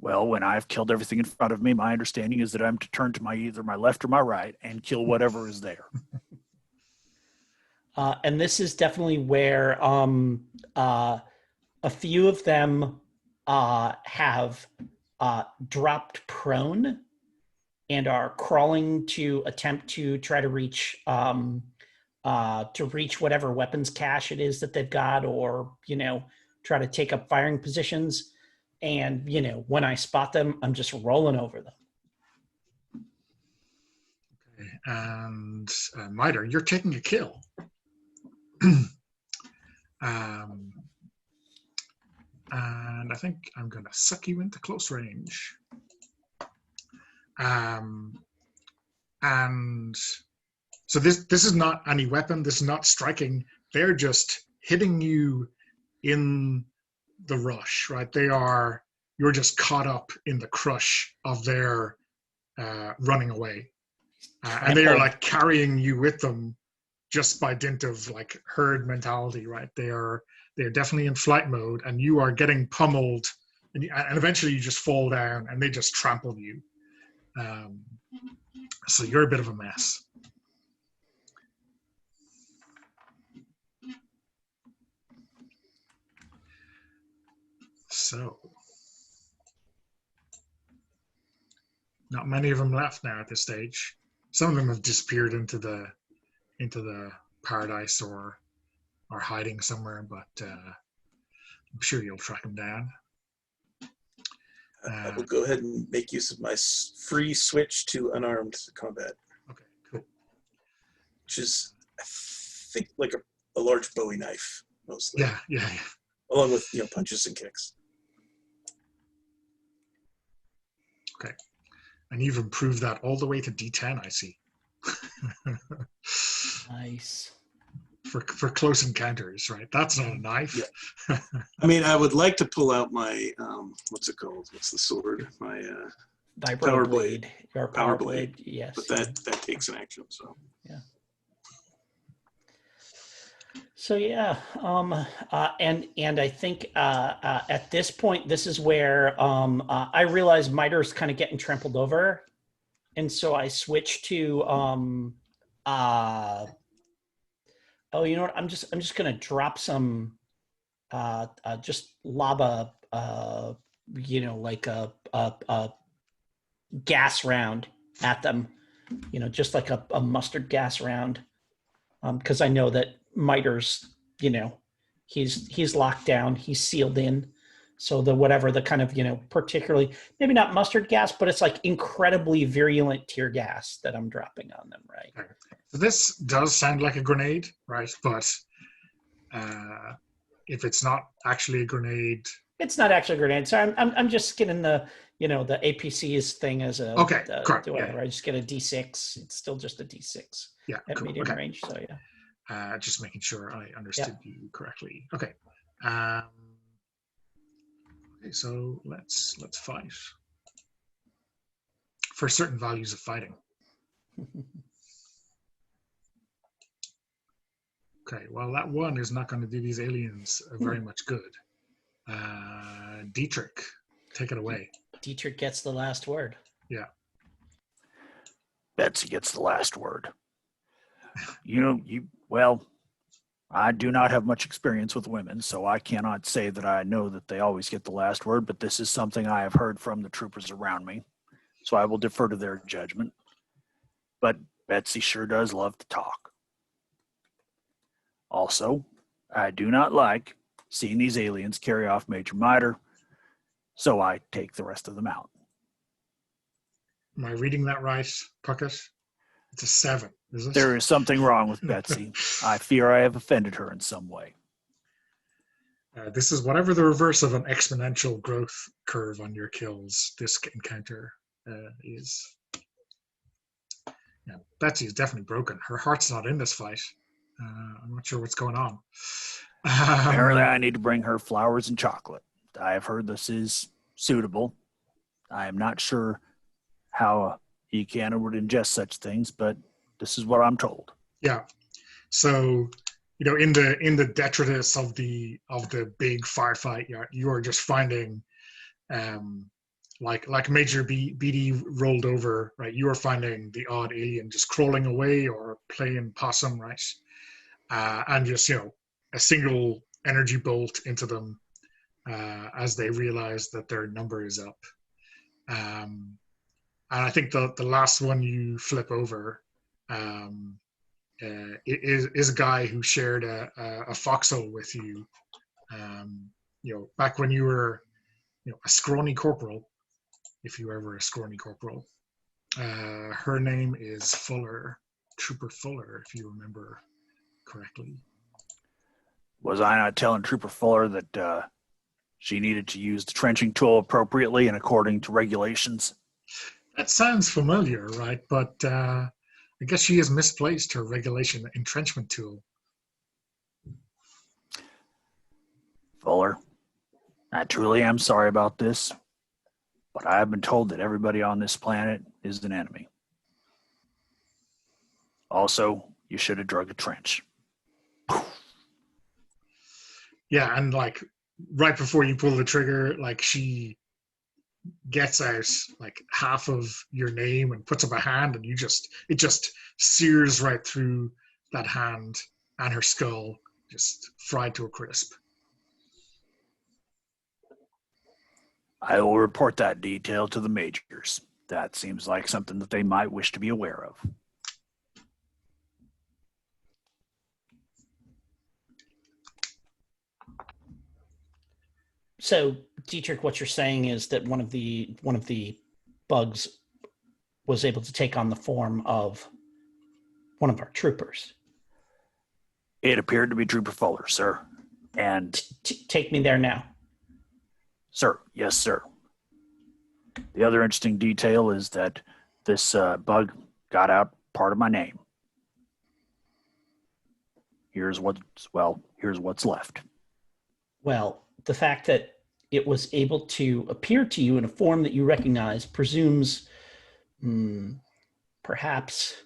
Well, when I've killed everything in front of me, my understanding is that I'm to turn to either my left or my right and kill whatever is there. And this is definitely where a few of them have dropped prone and are crawling to attempt to try to reach whatever weapons cache it is that they've got, or try to take up firing positions. And when I spot them, I'm just rolling over them. Okay. And Miter, you're taking a kill. And I think I'm going to suck you into close range. And so this is not any weapon. This is not striking. They're just hitting you in the rush, right? You're just caught up in the crush of their running away. And they are like carrying you with them just by dint of like herd mentality, right? They're definitely in flight mode, and you are getting pummeled, and eventually you just fall down and they just trample you. So you're a bit of a mess. So not many of them left now at this stage. Some of them have disappeared into the paradise or are hiding somewhere, but I'm sure you'll track them down. I will go ahead and make use of my free switch to unarmed combat. Okay, cool. Which is, I think, like a large Bowie knife, mostly. Yeah. Along with punches and kicks. Okay. And you've improved that all the way to D10, I see. Nice. For close encounters, right? That's not a knife. Yeah. I mean, I would like to pull out my what's it called? What's the sword? My Power blade. Your power blade. Yes. But that takes an action. So yeah. So yeah, and I think at this point, this is where I realize Miter's kind of getting trampled over, and so I switch to oh, you know what? I'm just gonna drop some just lob like a gas round at them, just like a mustard gas round, because I know that Miter's, he's locked down, he's sealed in. So the kind of, particularly, maybe not mustard gas, but it's like incredibly virulent tear gas that I'm dropping on them, right? So this does sound like a grenade, right? But if it's not actually a grenade, it's not actually a grenade. So I'm just getting the the APC's thing as a correct. whatever. Yeah. I just get a D6. It's still just a D6 at medium range. So yeah. Just making sure I understood you correctly. Okay. Okay, so let's fight for certain values of fighting. Okay, well, that one is not going to do these aliens very much good. Dietrich, take it away. Dietrich gets the last word. Yeah. Betsy gets the last word. Well, I do not have much experience with women, so I cannot say that I know that they always get the last word, but this is something I have heard from the troopers around me, so I will defer to their judgment. But Betsy sure does love to talk. Also, I do not like seeing these aliens carry off Major Miter, so I take the rest of them out. Am I reading that right, Puckett? It's a 7, is it? There is something wrong with Betsy. I fear I have offended her in some way. This is whatever the reverse of an exponential growth curve on your kills this encounter is. Yeah, Betsy is definitely broken. Her heart's not in this fight. I'm not sure what's going on. Apparently, I need to bring her flowers and chocolate. I have heard this is suitable. I am not sure how Ecana would ingest such things, but this is what I'm told. Yeah. So, in the detritus of the big firefight, you are just finding, like Major BD rolled over, right? You are finding the odd alien just crawling away or playing possum, right? And just a single energy bolt into them as they realize that their number is up. And I think the last one you flip over is a guy who shared a foxhole with you. Back when you were, a scrawny corporal, if you were ever a scrawny corporal. Her name is Fuller, Trooper Fuller, if you remember correctly. Was I not telling Trooper Fuller that she needed to use the trenching tool appropriately and according to regulations? That sounds familiar, right? But I guess she has misplaced her regulation entrenchment tool. Fuller, I truly am sorry about this, but I have been told that everybody on this planet is an enemy. Also, you should have drug a trench. Yeah, and like right before you pull the trigger, like she gets out like half of your name and puts up a hand, and it just sears right through that hand and her skull, just fried to a crisp. I will report that detail to the majors. That seems like something that they might wish to be aware of. So, Dietrich, what you're saying is that one of the bugs was able to take on the form of one of our troopers. It appeared to be Trooper Fuller, sir. And take me there now. Sir, yes, sir. The other interesting detail is that this bug got out part of my name. Here's what's left. Well, the fact that it was able to appear to you in a form that you recognize presumes perhaps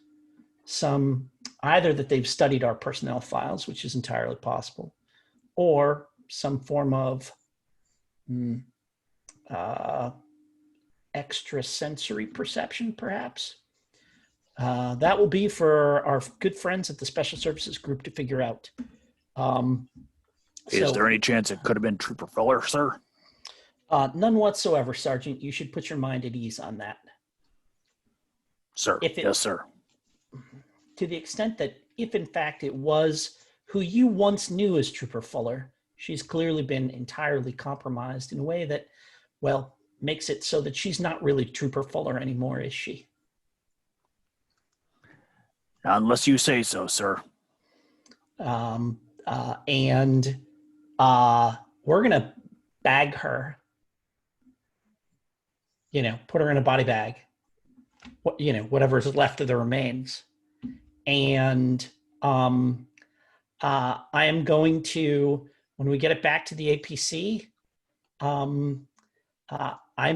either that they've studied our personnel files, which is entirely possible, or some form of extrasensory perception, perhaps. That will be for our good friends at the Special Services Group to figure out. Is there any chance it could have been Trooper Fuller, sir? None whatsoever, Sergeant. You should put your mind at ease on that. Sir, yes, sir. To the extent that if in fact it was who you once knew as Trooper Fuller, she's clearly been entirely compromised in a way that, well, makes it so that she's not really Trooper Fuller anymore, is she? Unless you say so, sir. And we're going to bag her, put her in a body bag, whatever's left of the remains. And I am going to, when we get it back to the APC, I'm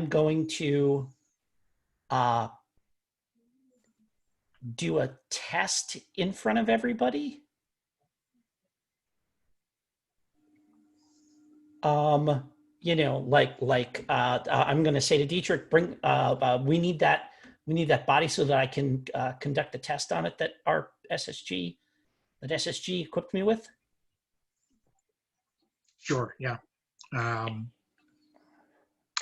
going to do a test in front of everybody. I'm going to say to Dietrich, we need that body so that I can conduct the test on it that SSG equipped me with. Sure, yeah.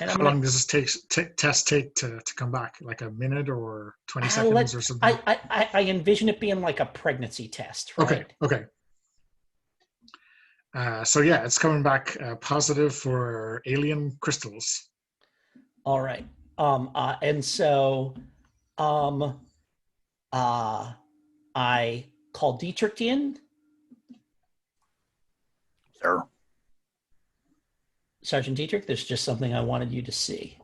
And how long does this test take to come back? Like a minute or 20 seconds or something? I envision it being like a pregnancy test, right? Okay. So yeah, it's coming back positive for alien crystals. All right. And so I called Dietrich in. Sir. Sergeant Dietrich, there's just something I wanted you to see.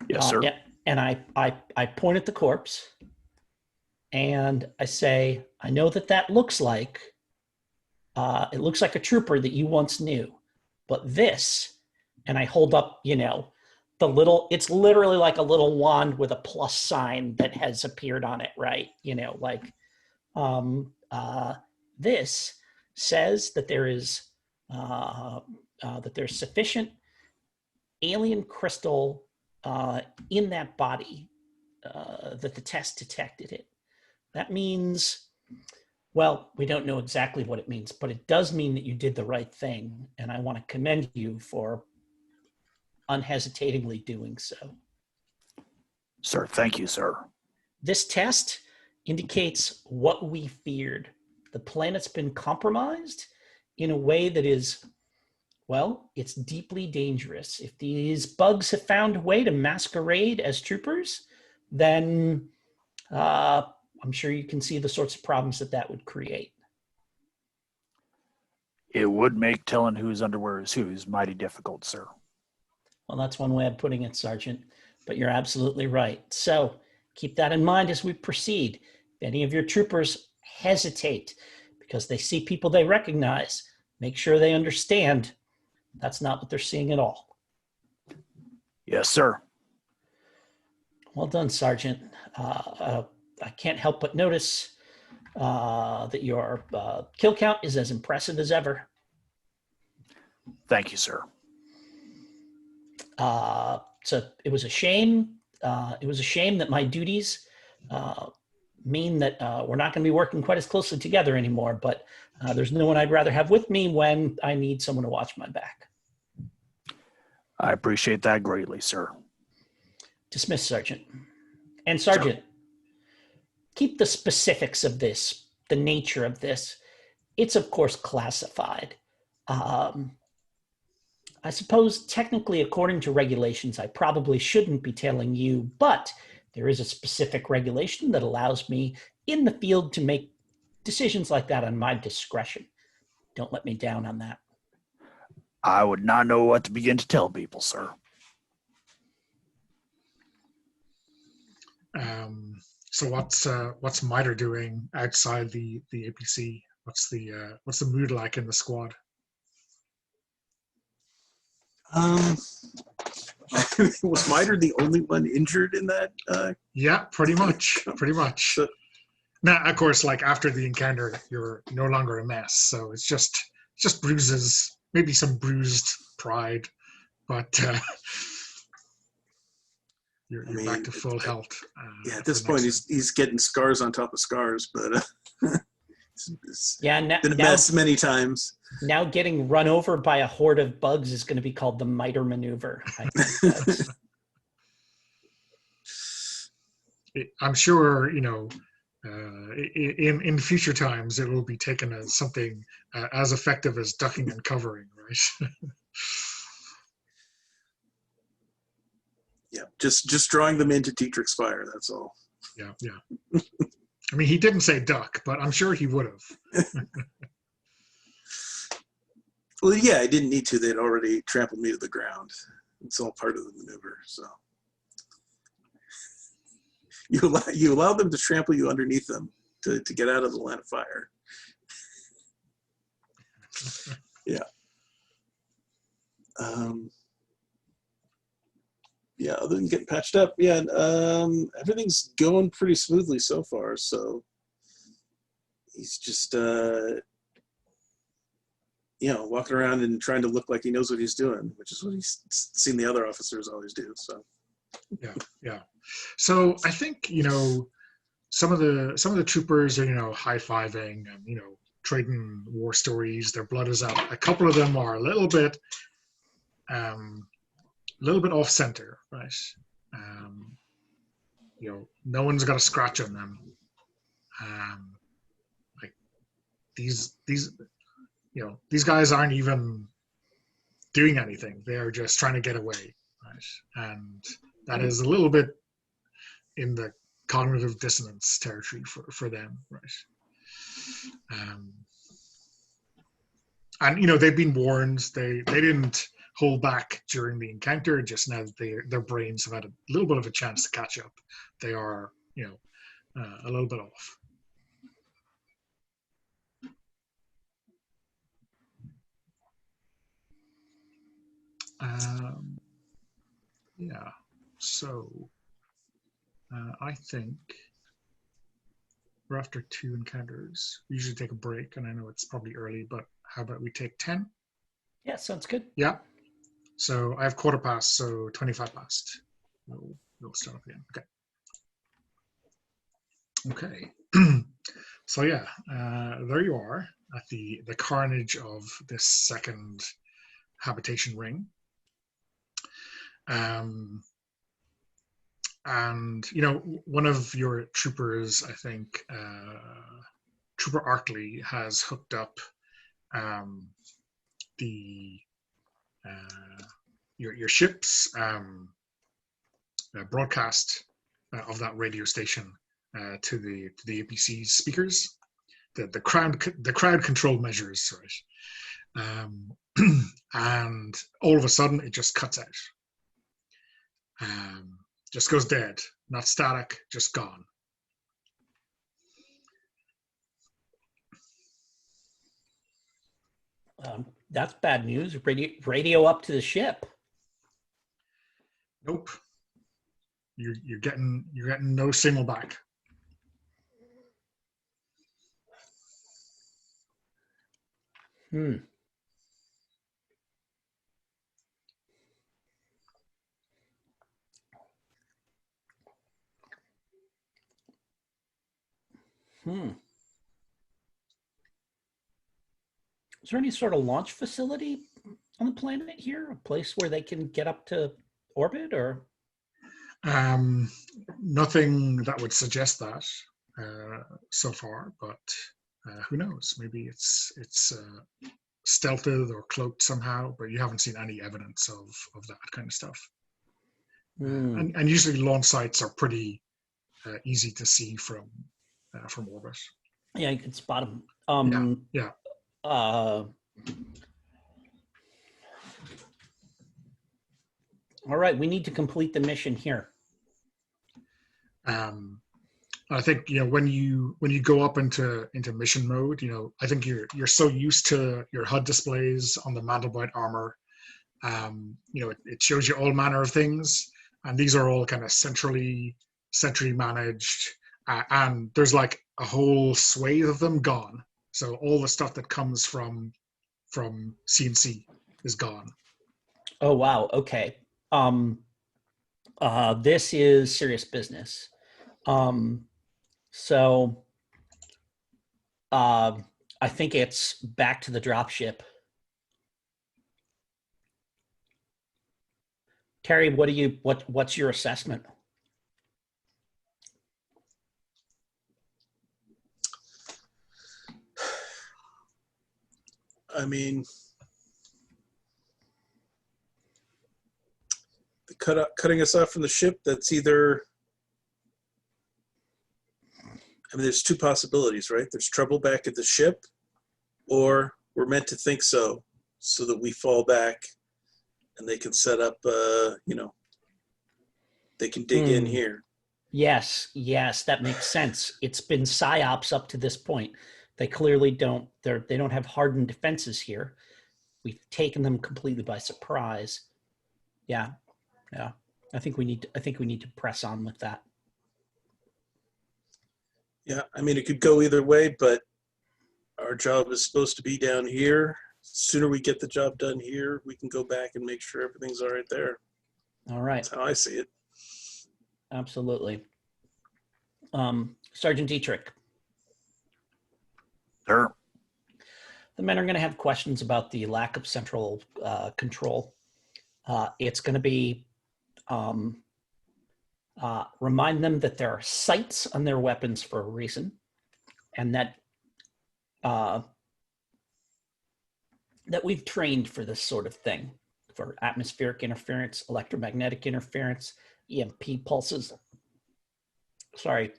Yes, sir. Yeah, and I point at the corpse and I say, I know that looks like it looks like a trooper that you once knew, but this, and I hold up, it's literally like a little wand with a plus sign that has appeared on it, right? This says that there is that there's sufficient alien crystal in that body that the test detected it. That means, well, we don't know exactly what it means, but it does mean that you did the right thing, and I want to commend you for unhesitatingly doing so. Sir, thank you, sir. This test indicates what we feared. The planet's been compromised in a way that is, well, it's deeply dangerous. If these bugs have found a way to masquerade as troopers, then I'm sure you can see the sorts of problems that would create. It would make telling whose underwear is whose mighty difficult, sir. Well, that's one way of putting it, Sergeant, but you're absolutely right. So keep that in mind as we proceed. If any of your troopers hesitate because they see people they recognize, make sure they understand that's not what they're seeing at all. Yes, sir. Well done, Sergeant. I can't help but notice that your kill count is as impressive as ever. Thank you, sir. So it was a shame. It was a shame that my duties mean that we're not going to be working quite as closely together anymore, but there's no one I'd rather have with me when I need someone to watch my back. I appreciate that greatly, sir. Dismiss, Sergeant. And Sergeant, keep the specifics of this, the nature of this. It's, of course, classified. I suppose technically, according to regulations, I probably shouldn't be telling you, but there is a specific regulation that allows me in the field to make decisions like that on my discretion. Don't let me down on that. I would not know what to begin to tell people, sir. So what's MITRE doing outside the APC? What's the mood like in the squad? Was MITRE the only one injured in that? Yeah, pretty much. Pretty much. Now, of course, like after the encounter, you're no longer a mess. So it's just bruises, maybe some bruised pride, but you're back to full health. Yeah, at this point, he's getting scars on top of scars, but it's been a mess many times. Now getting run over by a horde of bugs is going to be called the MITRE maneuver. I think I'm sure, in future times, it will be taken as something as effective as ducking and covering, right? Yeah, just drawing them into Dietrich's fire, that's all. Yeah. I mean, he didn't say duck, but I'm sure he would have. Well, yeah, I didn't need to. They'd already trampled me to the ground. It's all part of the maneuver, so. You allow them to trample you underneath them to get out of the line of fire. Yeah. Yeah, other than getting patched up, yeah, everything's going pretty smoothly so far. So he's just, walking around and trying to look like he knows what he's doing, which is what he's seen the other officers always do. So yeah. So I think some of the troopers are high-fiving and trading war stories. Their blood is up. A couple of them are a little bit off center, right? No one's got a scratch on them. Like these guys aren't even doing anything. They are just trying to get away, right? And that is a little bit in the cognitive dissonance territory for them, right? And they've been warned. They didn't hold back during the encounter. Just now that their brains have had a little bit of a chance to catch up, they are a little bit off. Yeah, so I think we're after 2 encounters. We usually take a break, and I know it's probably early, but how about we take 10? Yeah, sounds good. Yeah. So I have quarter past, so 25 past. We'll start up again. Okay. So yeah, there you are at the carnage of this second habitation ring. and one of your troopers, I think, Trooper Arkley, has hooked up the your ship's broadcast of that radio station to the APC speakers, the crowd control measures, sorry. And all of a sudden it just cuts out. Just goes dead, not static, just gone. That's bad news. Radio up to the ship. Nope. You're getting no signal back. Is there any sort of launch facility on the planet here? A place where they can get up to orbit, or? Nothing that would suggest that so far, but who knows? Maybe it's stealthed or cloaked somehow, but you haven't seen any evidence of that kind of stuff. And usually launch sites are pretty easy to see from orbit. Yeah, you can spot them. Yeah. All right, we need to complete the mission here. I think when you go up into mission mode, I think you're so used to your HUD displays on the Mandelbrot armor. It shows you all manner of things, and these are all kind of centrally managed, and there's like a whole swathe of them gone. So all the stuff that comes from CNC is gone. Oh wow, okay. This is serious business. So I think it's back to the dropship. Terry, what's your assessment? I mean, cutting us off from the ship, that's either, there's two possibilities, right? There's trouble back at the ship, or we're meant to think so that we fall back and they can set up, they can dig in here. Yes, that makes sense. It's been psyops up to this point. They clearly don't have hardened defenses here. We've taken them completely by surprise. Yeah. I think we need to press on with that. Yeah, it could go either way, but our job is supposed to be down here. The sooner we get the job done here, we can go back and make sure everything's all right there. All right. That's how I see it. Absolutely. Sergeant Dietrich. Sure. The men are going to have questions about the lack of central control. It's going to be remind them that there are sights on their weapons for a reason, and that we've trained for this sort of thing, for atmospheric interference, electromagnetic interference, EMP pulses. Sorry.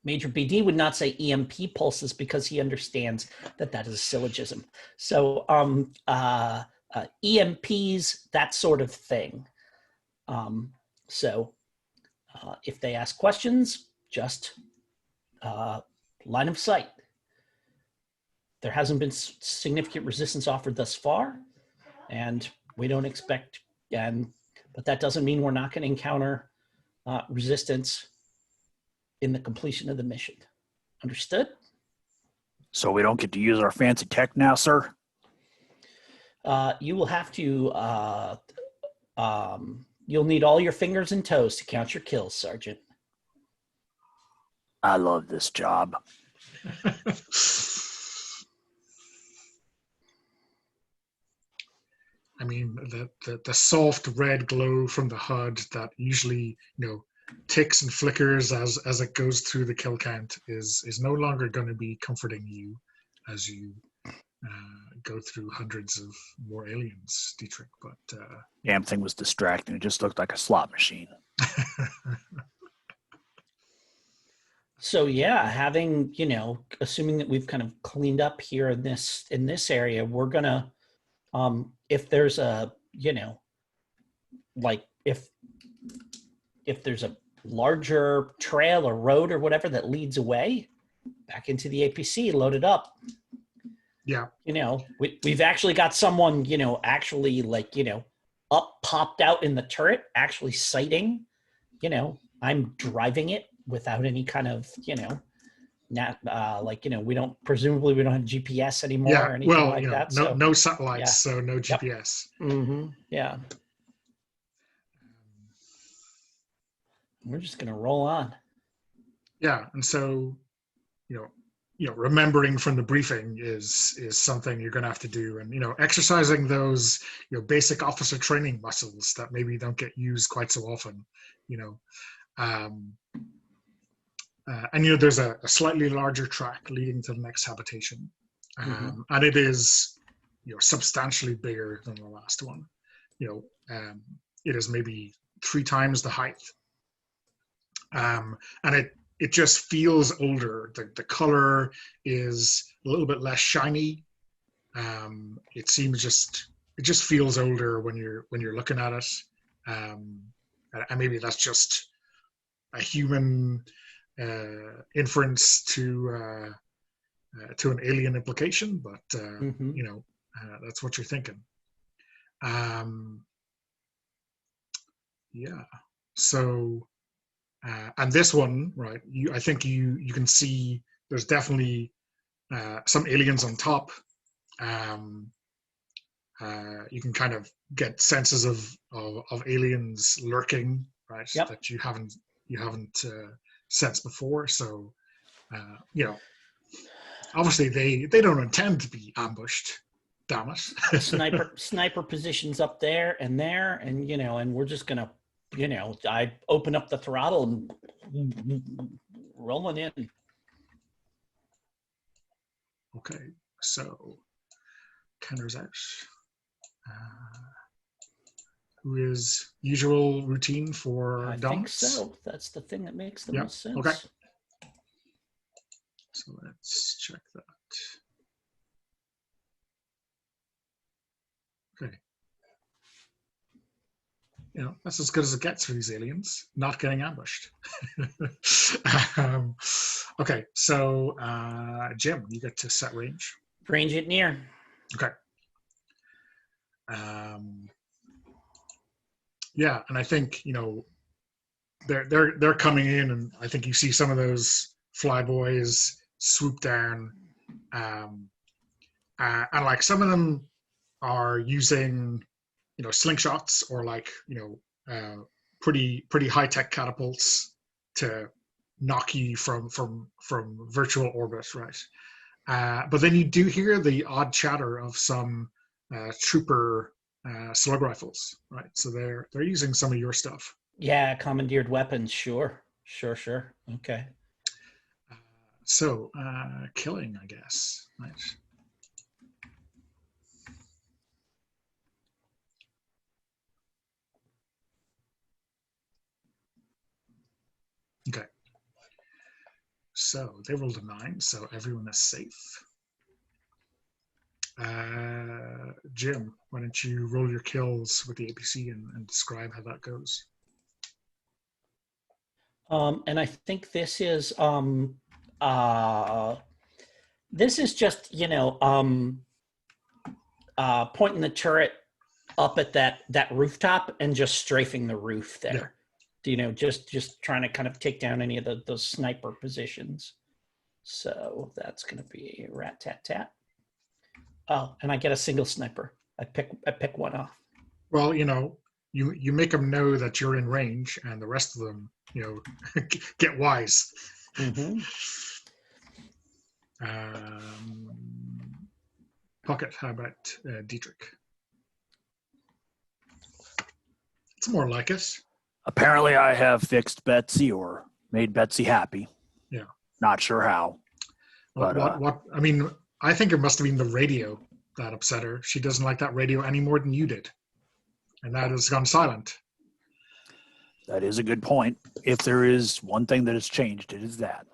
Major BD would not say EMP pulses because he understands that is a syllogism. So EMPs, that sort of thing. So if they ask questions, just line of sight. There hasn't been significant resistance offered thus far, and we don't expect, but that doesn't mean we're not going to encounter resistance in the completion of the mission. Understood? So we don't get to use our fancy tech now, sir? You will have to, you'll need all your fingers and toes to count your kills, Sergeant. I love this job. mean, the soft red glow from the HUD that usually, ticks and flickers as it goes through the kill count is no longer going to be comforting you as you go through hundreds of more aliens, Dietrich. But Damn thing was distracting. It just looked like a slot machine. So yeah, having, assuming that we've kind of cleaned up here in this area, we're gonna, if there's a, like if there's a larger trail or road or whatever that leads away back into the APC, load it up. Yeah. We've actually got someone, actually like, popped out in the turret, actually sighting, I'm driving it without any kind of, presumably we don't have GPS anymore or anything like that. No, So no satellites, yeah. so no GPS. Mm-hmm. Yeah. We're just going to roll on. Yeah. And so, remembering from the briefing is something you're going to have to do, and exercising those basic officer training muscles that maybe don't get used quite so often. And there's a slightly larger track leading to the next habitation, and it is substantially bigger than the last one. It is maybe 3 times the height, and it just feels older. The color is a little bit less shiny. It just feels older when you're looking at it, and maybe that's just a human inference to an alien implication, but that's what you're thinking. Yeah. So. And this one, right? I think you can see there's definitely some aliens on top. You can kind of get senses of aliens lurking, right? Yep. That you haven't sensed before. So, obviously they don't intend to be ambushed. Damn it! sniper positions up there, and and we're just gonna. I open up the throttle and rolling in. Okay, so Kenner's out. Who is usual routine for I dominance? think so. That's the thing that makes the most sense. Okay. So let's check that. Okay. That's as good as it gets for these aliens, not getting ambushed. Okay, so Jim, you get to set range. Range it near. Okay. Yeah, and I think they're coming in, and I think you see some of those flyboys swoop down, and like some of them are using slingshots or pretty high tech catapults to knock you from virtual orbit, right? But then you do hear the odd chatter of some trooper slug rifles, right? So they're using some of your stuff. Yeah, commandeered weapons. Sure. Okay. So killing, I guess, right? Okay. So they rolled a 9, so everyone is safe. Jim, why don't you roll your kills with the APC and describe how that goes? And I think this is just pointing the turret up at that rooftop and just strafing the roof there. Yeah. Just trying to kind of take down any of those sniper positions. So that's going to be rat-tat-tat. Oh, and I get a single sniper. I pick one off. Well, you make them know that you're in range, and the rest of them, get wise. Mm-hmm. Pocket, how about Dietrich? It's more like it. Apparently, I have fixed Betsy or made Betsy happy. Yeah. Not sure how. What? I mean, I think it must have been the radio that upset her. She doesn't like that radio any more than you did, and that has gone silent. That is a good point. If there is one thing that has changed, it is that.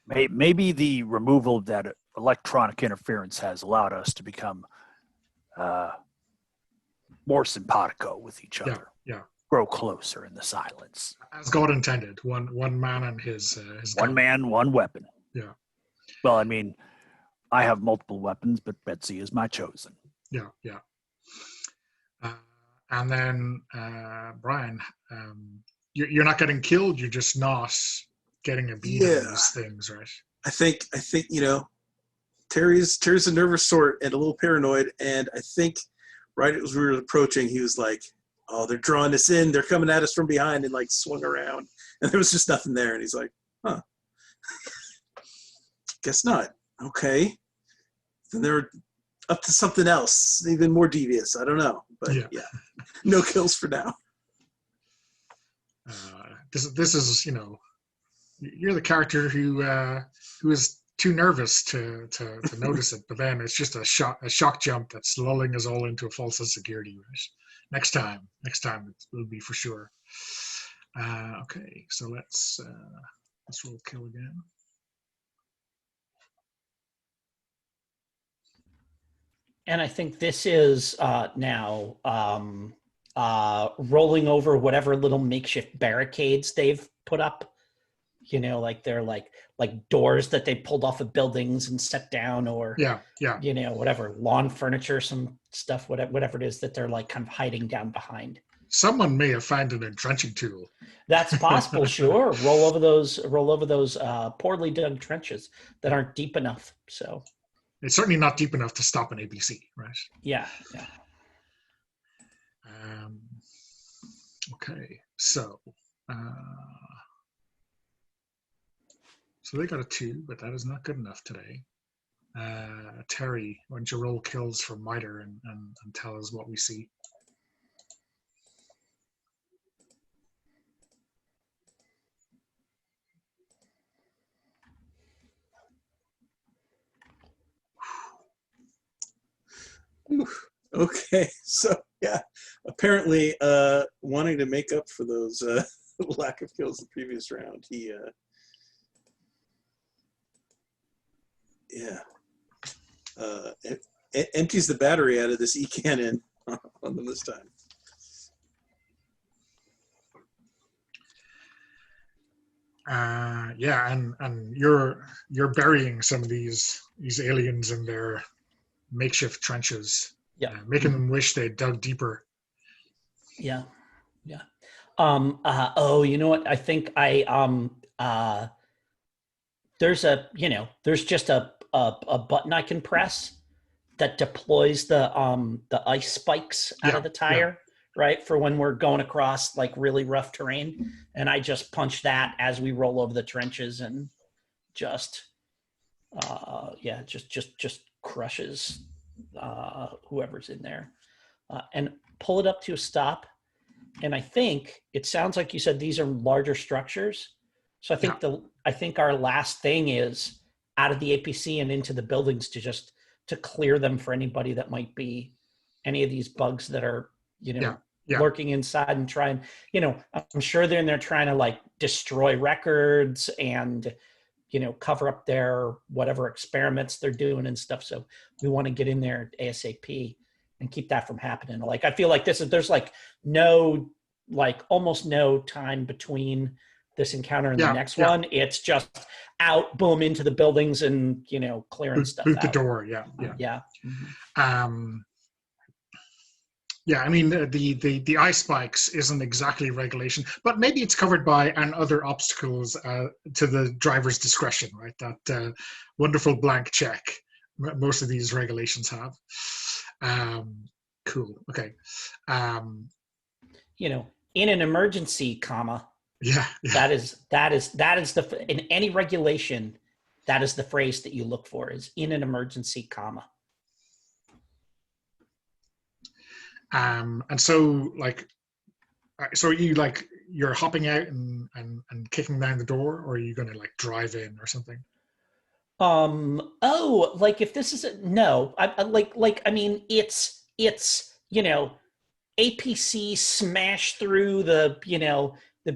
Maybe the removal of that electronic interference has allowed us to become more simpatico with each other. Yeah. Grow closer in the silence. As God intended. One man and his one gun. man, one weapon. Yeah. Well, I mean, I have multiple weapons, but Betsy is my chosen. Yeah. And then Brian, you're not getting killed. You're just not getting a beat on these things, right? I think Terry's a nervous sort and a little paranoid, and I think right as we were approaching, he was like, "Oh, they're drawing us in. They're coming at us from behind," and like swung around, and there was just nothing there, and he's like, "Huh, guess not." Okay, then they're up to something else, even more devious. I don't know, but yeah. No kills for now. This is, you're the character who is too nervous to notice it, but then it's just a shock jump that's lulling us all into a false sense of security. Right? Next time it will be for sure. Okay, so let's roll kill again. And I think this is now rolling over whatever little makeshift barricades they've put up. Like they're like doors that they pulled off of buildings and set down, or whatever, lawn furniture, some stuff, whatever it is that they're like kind of hiding down behind. Someone may have found an entrenching tool. That's possible. Sure, roll over those poorly dug trenches that aren't deep enough. So it's certainly not deep enough to stop an ABC, right? Yeah. Okay, so they got a 2, but that is not good enough today. Terry, why don't you roll kills for Miter and tell us what we see? Okay, so apparently wanting to make up for those lack of kills the previous round, he empties the battery out of this E-cannon on them this time. And you're burying some of these aliens in their makeshift trenches, making them wish they'd dug deeper. You know what? I think there's just a button I can press that deploys the ice spikes out of the tire, right? For when we're going across like really rough terrain. And I just punch that as we roll over the trenches and just crushes whoever's in there, and pull it up to a stop. And I think it sounds like you said these are larger structures. So I think our last thing is out of the APC and into the buildings to clear them for anybody that might be any of these bugs that are, lurking inside and trying, I'm sure they're in there trying to like destroy records and, cover up their whatever experiments they're doing and stuff. So we want to get in there ASAP and keep that from happening. Like, I feel like there's like almost no time between this encounter and the next one. It's just out, boom, into the buildings and, clearing stuff out. Boot the door. Yeah. Mm-hmm. I mean, the ice spikes isn't exactly regulation, but maybe it's covered by other obstacles to the driver's discretion, right? That wonderful blank check most of these regulations have. Cool. Okay. In an emergency, comma. Yeah. That is the, in any regulation, that is the phrase that you look for, is in an emergency, comma. And so, like, So are you like you're hopping out and kicking down the door, or are you going to like drive in or something? Oh, like if this is no, I mean, it's APC smash through the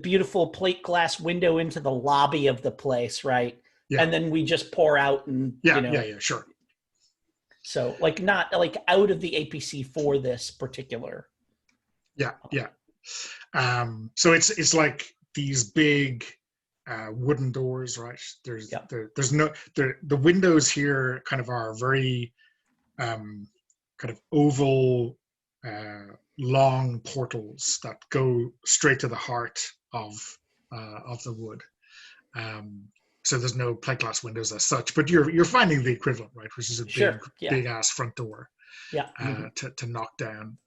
beautiful plate glass window into the lobby of the place, right? Yeah. And then we just pour out and Yeah, sure. So like not like out of the APC for this particular. Yeah. So it's like these big wooden doors, right? There's no the windows here kind of are very kind of oval, long portals that go straight to the heart of the wood. So there's no plate glass windows as such, but you're finding the equivalent, right? Which is a big ass front door. Yeah. To knock down.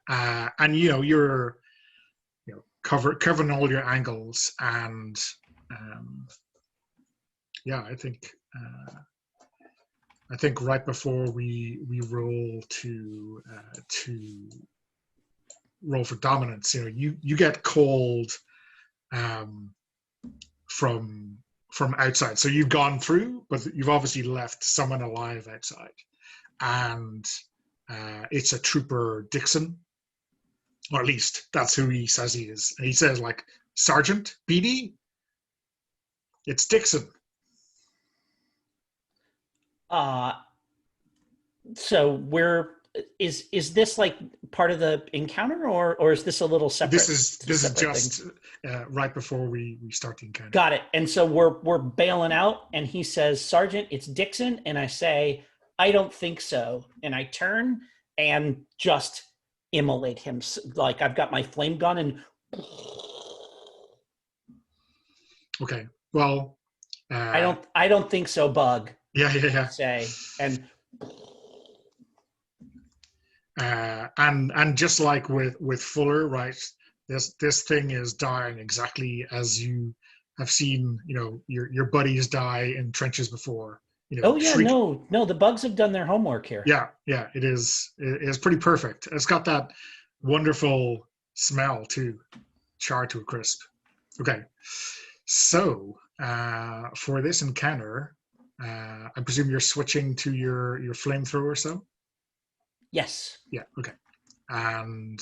And you're covering all your angles, and I think right before we roll to roll for dominance, you get called from outside. So you've gone through, but you've obviously left someone alive outside, and it's a trooper Dixon. Or at least that's who he says he is. And he says, like, Sergeant BD, it's Dixon. So is this like part of the encounter, or is this a little separate? This is just right before we start the encounter. Got it. And so we're bailing out, and he says, Sergeant, it's Dixon, and I say, I don't think so. And I turn and just immolate him. Like I've got my flame gun and okay. Well, I don't think so, Bug. Yeah. Say and just like with Fuller, right? This thing is dying exactly as you have seen, your buddies die in trenches before. Oh yeah, no, the bugs have done their homework here. Yeah, it is pretty perfect. It's got that wonderful smell too, charred to a crisp. Okay, so for this encounter, I presume you're switching to your flamethrower, so? Yes. Yeah, okay. And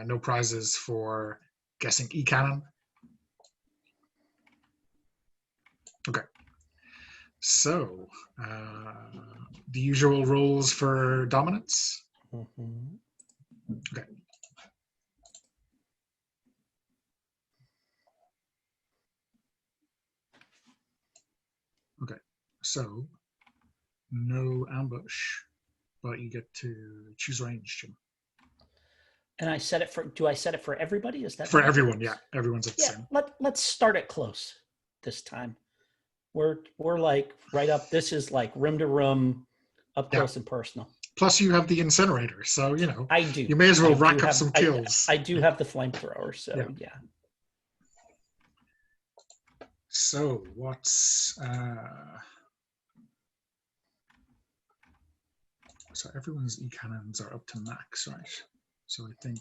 no prizes for guessing E-cannon? Okay. So, the usual rolls for dominance? Mm-hmm. Okay. Okay, so no ambush, but you get to choose range, Jim. And I set it for, do I set it for everybody? Is that for everyone? Yeah, everyone's at the yeah, same. let's start it close this time. We're like right up. This is like room to room, up close and personal. Plus, you have the incinerator, so I do. You may as well rack up some kills. I do have the flamethrower, so yeah. So what's so everyone's E-cannons are up to max, right? So I think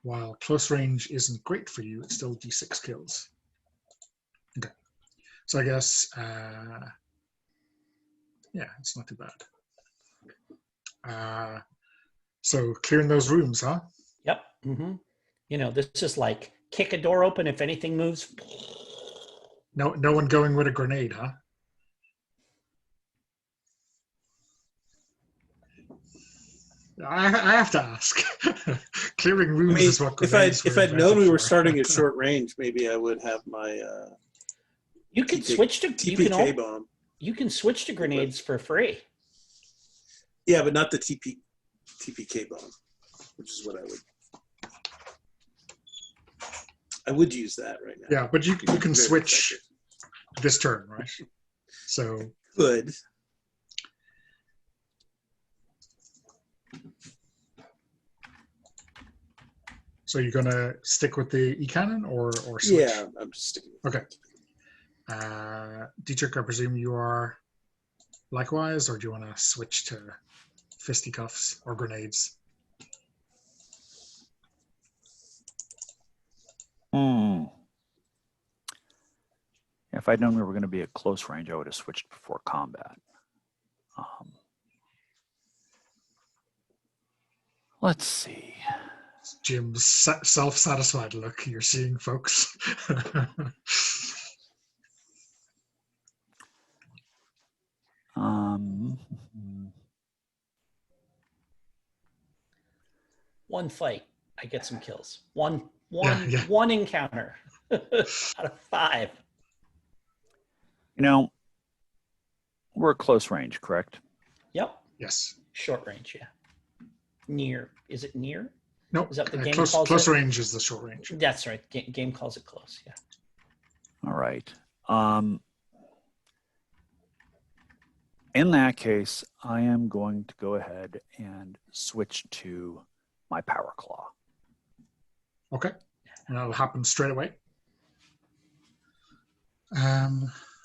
while close range isn't great for you, it's still D6 kills. Okay. So I guess yeah, it's not too bad. So clearing those rooms, huh? Yep. Mm-hmm. This is like kick a door open if anything moves. No one going with a grenade, huh? I have to ask. Clearing rooms is what grenades if I'd known we were starting at short range, maybe I would have my you can switch to TPK bomb. You can switch to grenades for free. Yeah, but not the TPK bomb, which is what I would use that right now. Yeah, but you can switch this turn, right? So good. So you're gonna stick with the E-cannon or switch? Yeah, I'm just sticking with it. Okay. Dietrich, I presume you are likewise, or do you want to switch to fisticuffs or grenades? Hmm. If I'd known we were going to be at close range, I would have switched before combat. Let's see. Jim's self-satisfied look you're seeing, folks. One fight, I get some kills. One Yeah. encounter out of 5. You know, we're at close range, correct? Yep. Yes. Short range, yeah. Near. Is it near? No, Is that what the game close, calls close it? range is the short range. That's right. Game calls it close, yeah. All right. In that case, I am going to go ahead and switch to my power claw. Okay, and that'll happen straight away.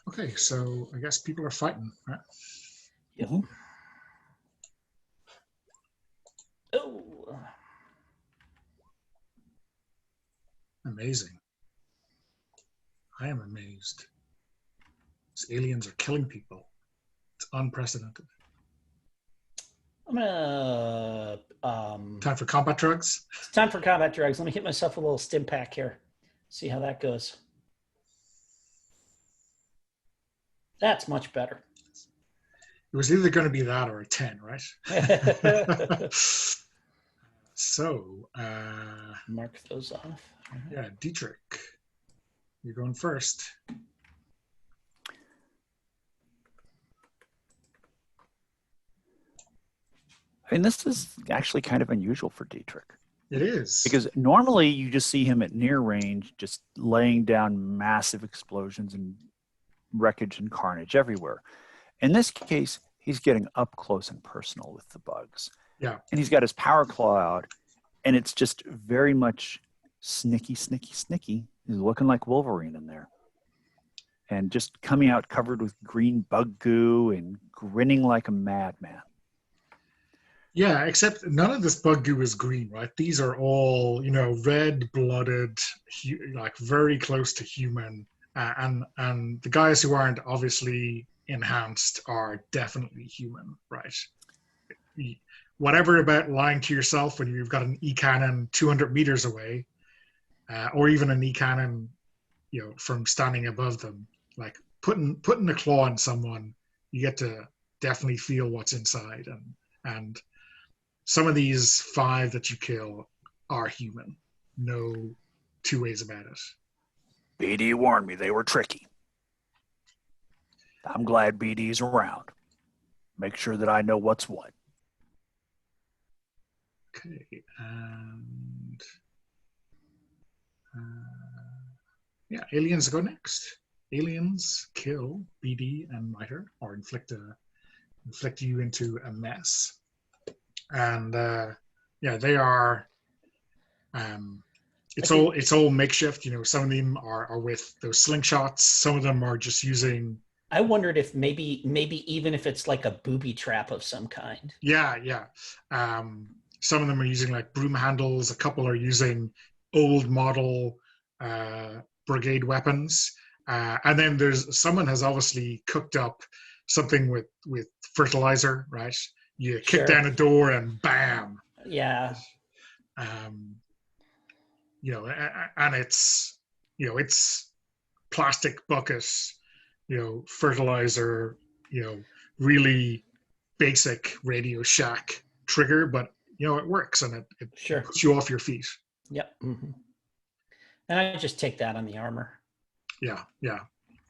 Okay, so I guess people are fighting, right? Yep. Mhm. Oh. Amazing. I am amazed. These aliens are killing people. It's unprecedented. I'm gonna Time for combat drugs. it's time for combat drugs. Let me hit myself a little stim pack here. See how that goes. That's much better. It was either going to be that or a 10, right? So, Mark those off. yeah, Dietrich, you're going first. And this is actually kind of unusual for Dietrich. It is. Because normally you just see him at near range, just laying down massive explosions and wreckage and carnage everywhere. In this case, he's getting up close and personal with the bugs. Yeah. And he's got his power claw out, and it's just very much snicky. He's looking like Wolverine in there. And just coming out covered with green bug goo and grinning like a madman. Yeah, except none of this bug goo is green, right? These are all, red-blooded, like very close to human. And the guys who aren't obviously enhanced are definitely human, right? Whatever about lying to yourself when you've got an E-cannon 200 meters away, or even an E-cannon, from standing above them, like putting a claw in someone, you get to definitely feel what's inside. And some of these 5 that you kill are human. No 2 ways about it. BD warned me they were tricky. I'm glad BD's around. Make sure that I know what's what. Okay, and yeah, aliens go next. Aliens kill BD and Miter, or inflict you into a mess. And yeah, they are. It's all makeshift. Some of them are with those slingshots. Some of them are just using. I wondered if maybe even if it's like a booby trap of some kind. Yeah. Some of them are using like broom handles. A couple are using old model Brigade weapons. And then someone has obviously cooked up something with fertilizer, right? You kick down a door and bam. Yeah. And it's plastic buckets, fertilizer, really basic Radio Shack trigger, but it works and it puts you off your feet. Yep. Mm-hmm. And I just take that on the armor. Yeah.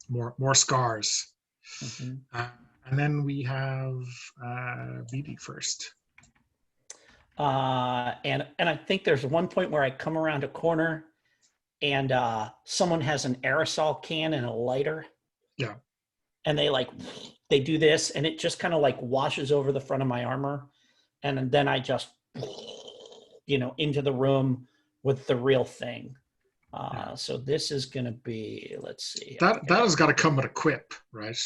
More scars. Mm-hmm. And then we have BD first. And I think there's one point where I come around a corner and someone has an aerosol can and a lighter. Yeah. And they do this and it just kind of like washes over the front of my armor. And then I just, into the room with the real thing. So this is going to be, let's see. That has got to come with a quip, right?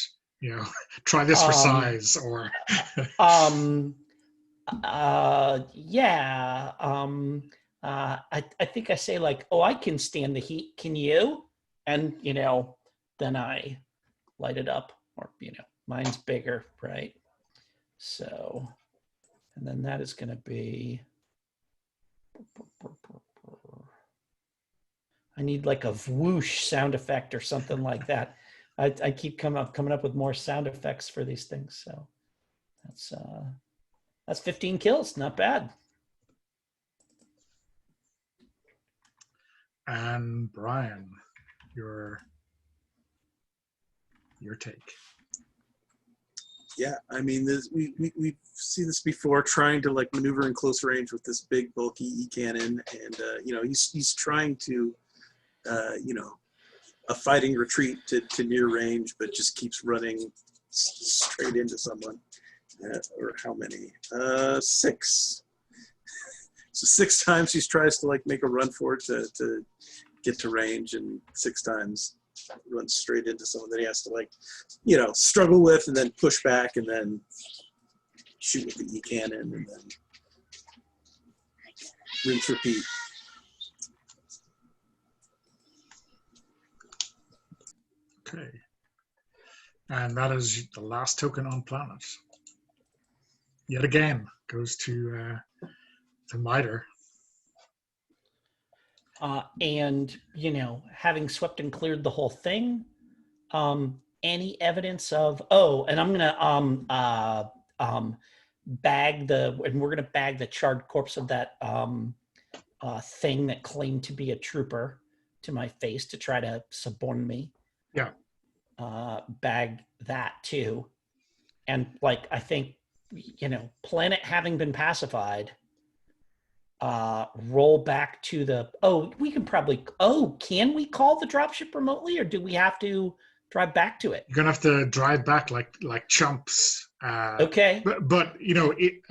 Try this for size or. Yeah. I think I say like, oh, I can stand the heat. Can you? And, you know, then I light it up, or, you know, mine's bigger, right? So, and then that is going to be, I need like a whoosh sound effect or something like that. I keep coming up with more sound effects for these things. So that's 15 kills. Not bad. And Brian, your take. Yeah, I mean, we've seen this before, trying to like maneuver in close range with this big bulky e-cannon, and you know, he's trying to you know, a fighting retreat to near range, but just keeps running straight into someone. Or how many? 6. So 6 times he tries to like make a run for it to get to range, and 6 times runs straight into someone that he has to like, you know, struggle with, and then push back, and then shoot with the e-cannon, and then rinse repeat. Okay. And that is the last token on planet. Yet again, goes to Miter. And, you know, having swept and cleared the whole thing, any evidence of, oh, and I'm going to bag and we're going to bag the charred corpse of that thing that claimed to be a trooper to my face to try to suborn me. Yeah. Bag that too. And like, I think, you know, planet having been pacified, roll back to the, we can probably, can we call the dropship remotely, or do we have to drive back to it? You're gonna have to drive back like chumps. Okay. But you know, it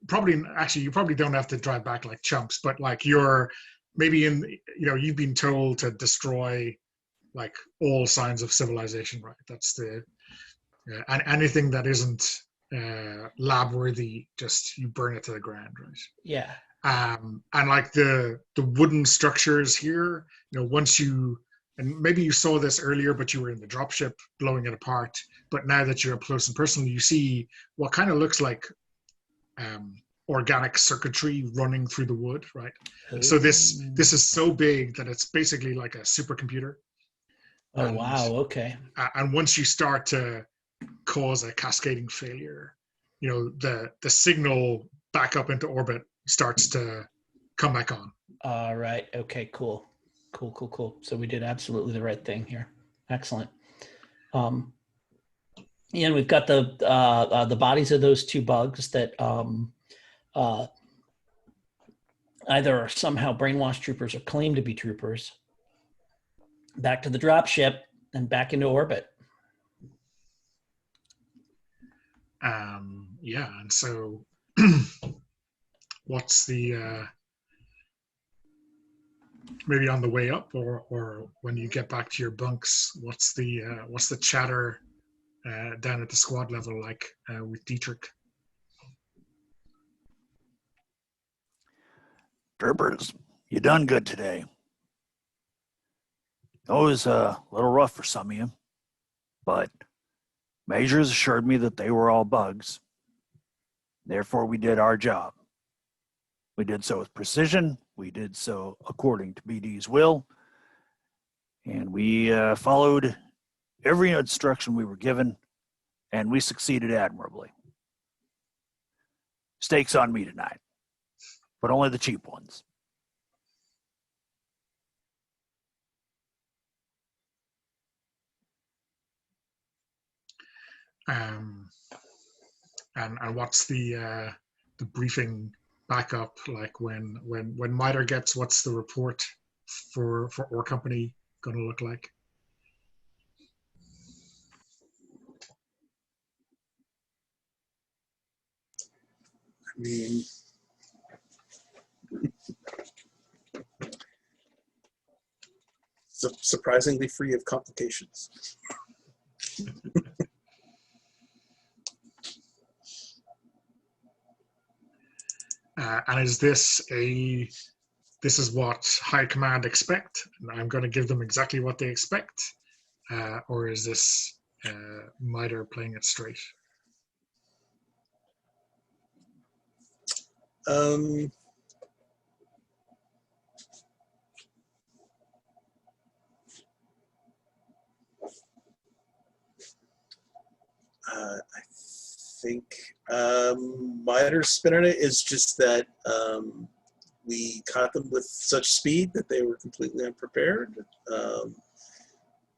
probably, actually, you probably don't have to drive back like chumps, but like you're maybe you know, you've been told to destroy like all signs of civilization, right? That's the and anything that isn't lab worthy, just you burn it to the ground, right? Yeah. And like the wooden structures here, you know, once you, and maybe you saw this earlier, but you were in the dropship blowing it apart. But now that you're up close and personal, you see what kind of looks like organic circuitry running through the wood, right? And so this is so big that it's basically like a supercomputer. Oh, wow. Okay. And once you start to cause a cascading failure, you know, the signal back up into orbit starts to come back on. All right. Okay, cool. So we did absolutely the right thing here. Excellent. And we've got the bodies of those 2 bugs that either are somehow brainwashed troopers or claim to be troopers, back to the dropship and back into orbit. Yeah, and so what's the maybe on the way up, or when you get back to your bunks, what's the chatter down at the squad level like with Dietrich? Troopers, you done good today. It was a little rough for some of you, but Majors assured me that they were all bugs. Therefore, we did our job. We did so with precision. We did so according to BD's will. And we followed every instruction we were given, and we succeeded admirably. Steaks on me tonight, but only the cheap ones. And what's the briefing backup like when Miter gets, what's the report for our company going to look like? I mean, surprisingly free of complications. And is this this is what High Command expect, and I'm going to give them exactly what they expect, or is this MITRE playing it straight? I think MITRE's spin on it is just that we caught them with such speed that they were completely unprepared.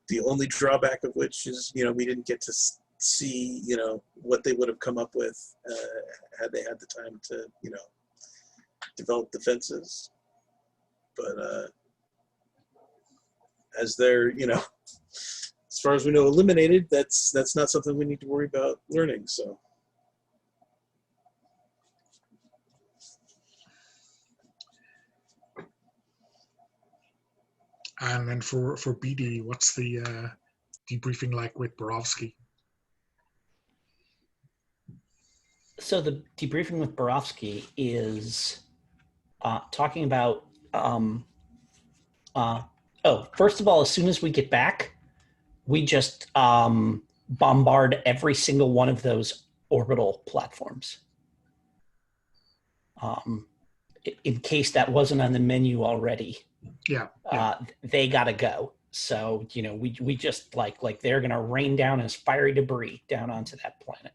The only drawback of which is, we didn't get to see, what they would have come up with had they had the time to, develop defenses. But as they're, as far as we know, eliminated, that's not something we need to worry about learning. So. And then for BD, what's the debriefing like with Borowski? So the debriefing with Borowski is talking about, first of all, as soon as we get back, we just bombard every single one of those orbital platforms. In case that wasn't on the menu already. Yeah. They gotta go. So, we just like they're gonna rain down as fiery debris down onto that planet.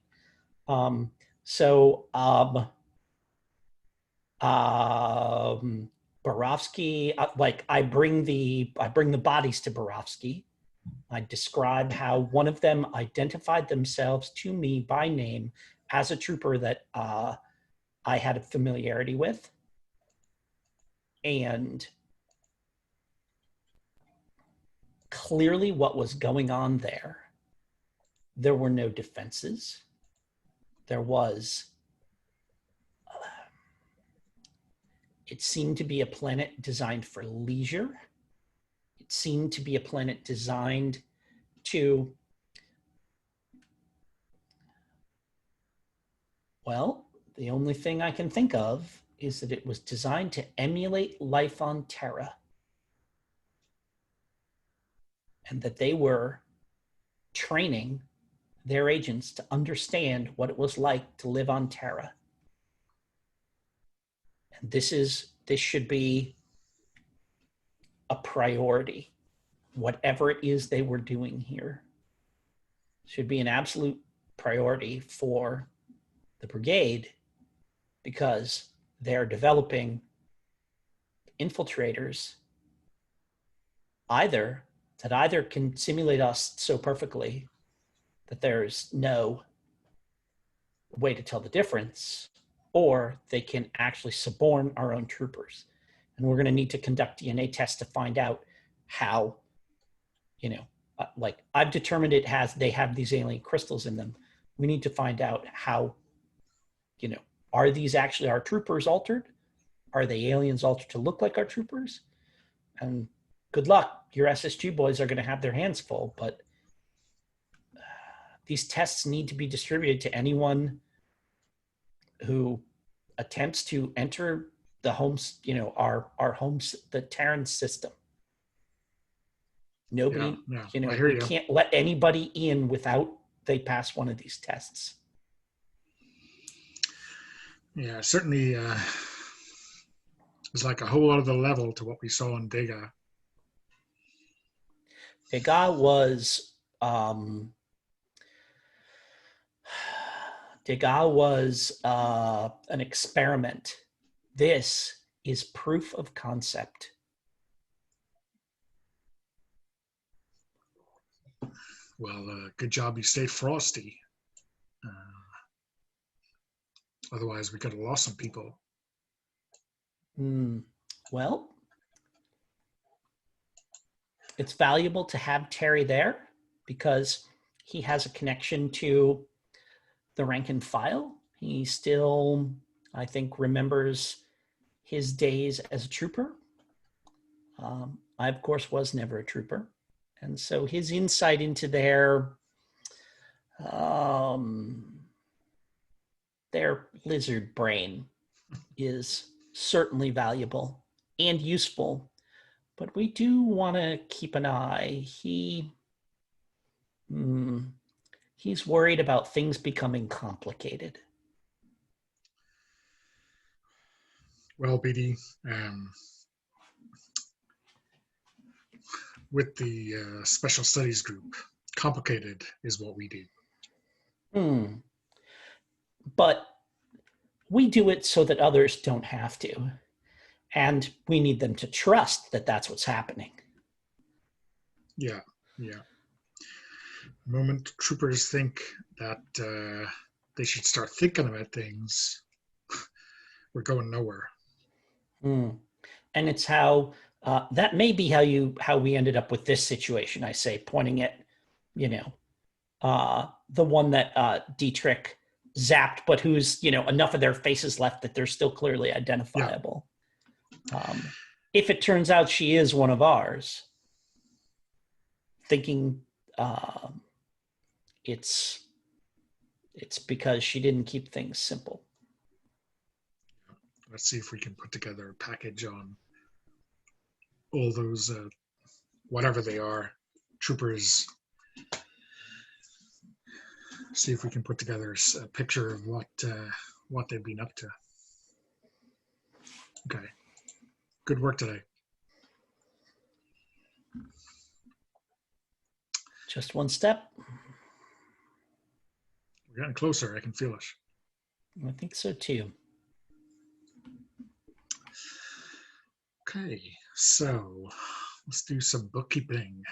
Borowski, I bring the bodies to Borowski. I describe how one of them identified themselves to me by name as a trooper that I had a familiarity with. And clearly what was going on there were no defenses. There was, it seemed to be a planet designed for leisure. It seemed to be a planet designed to, well, the only thing I can think of is that it was designed to emulate life on Terra. And that they were training their agents to understand what it was like to live on Terra. And this should be a priority. Whatever it is they were doing here should be an absolute priority for the Brigade, because they're developing infiltrators that either can simulate us so perfectly that there's no way to tell the difference, or they can actually suborn our own troopers. And we're going to need to conduct DNA tests to find out how, I've determined they have these alien crystals in them. We need to find out how, are these actually our troopers altered? Are the aliens altered to look like our troopers? And good luck. Your SSG boys are going to have their hands full, but these tests need to be distributed to anyone who attempts to enter the homes, our homes, the Terran system. Nobody, you can't let anybody in without they pass one of these tests. Yeah, certainly it's like a whole other level to what we saw in Dega. Dega was an experiment. This is proof of concept. Well, good job you stayed frosty. Otherwise, we could have lost some people. Well, it's valuable to have Terry there because he has a connection to the rank and file. He still, I think, remembers his days as a trooper. I, of course, was never a trooper. And so his insight into their lizard brain is certainly valuable and useful, but we do want to keep an eye. He's worried about things becoming complicated. Well, BD, with the Special Studies Group, complicated is what we do. But we do it so that others don't have to. And we need them to trust that that's what's happening. Yeah, yeah. The moment troopers think that they should start thinking about things, we're going nowhere. And it's how that may be how we ended up with this situation. I say, pointing at, the one that Dietrich zapped, but who's enough of their faces left that they're still clearly identifiable. Yeah. If it turns out she is one of ours, thinking it's because she didn't keep things simple. Let's see if we can put together a package on all those, whatever they are, troopers. See if we can put together a picture of what they've been up to. Okay, good work today. Just one step. We're getting closer. I can feel it. I think so too. Okay, so let's do some bookkeeping.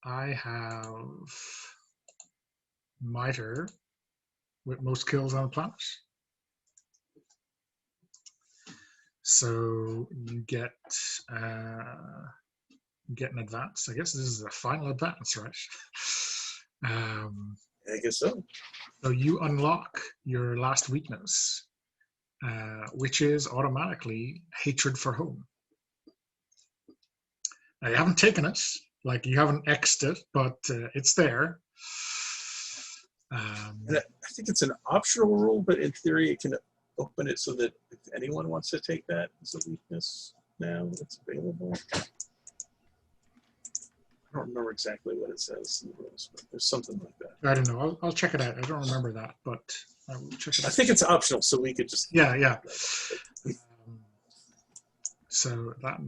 I have Miter with most kills on the planet. So you get an advance. I guess this is a final advance, right? I guess so. So you unlock your last weakness, which is automatically hatred for home. Now, you haven't taken it, like you haven't X'd it, but it's there. And I think it's an optional rule, but in theory, it can open it so that if anyone wants to take that as a weakness now, it's available. I don't remember exactly what it says in the rules, but there's something like that. I don't know. I'll check it out. I don't remember that, but I will check it out. I think it's optional, so we could just... Yeah. So that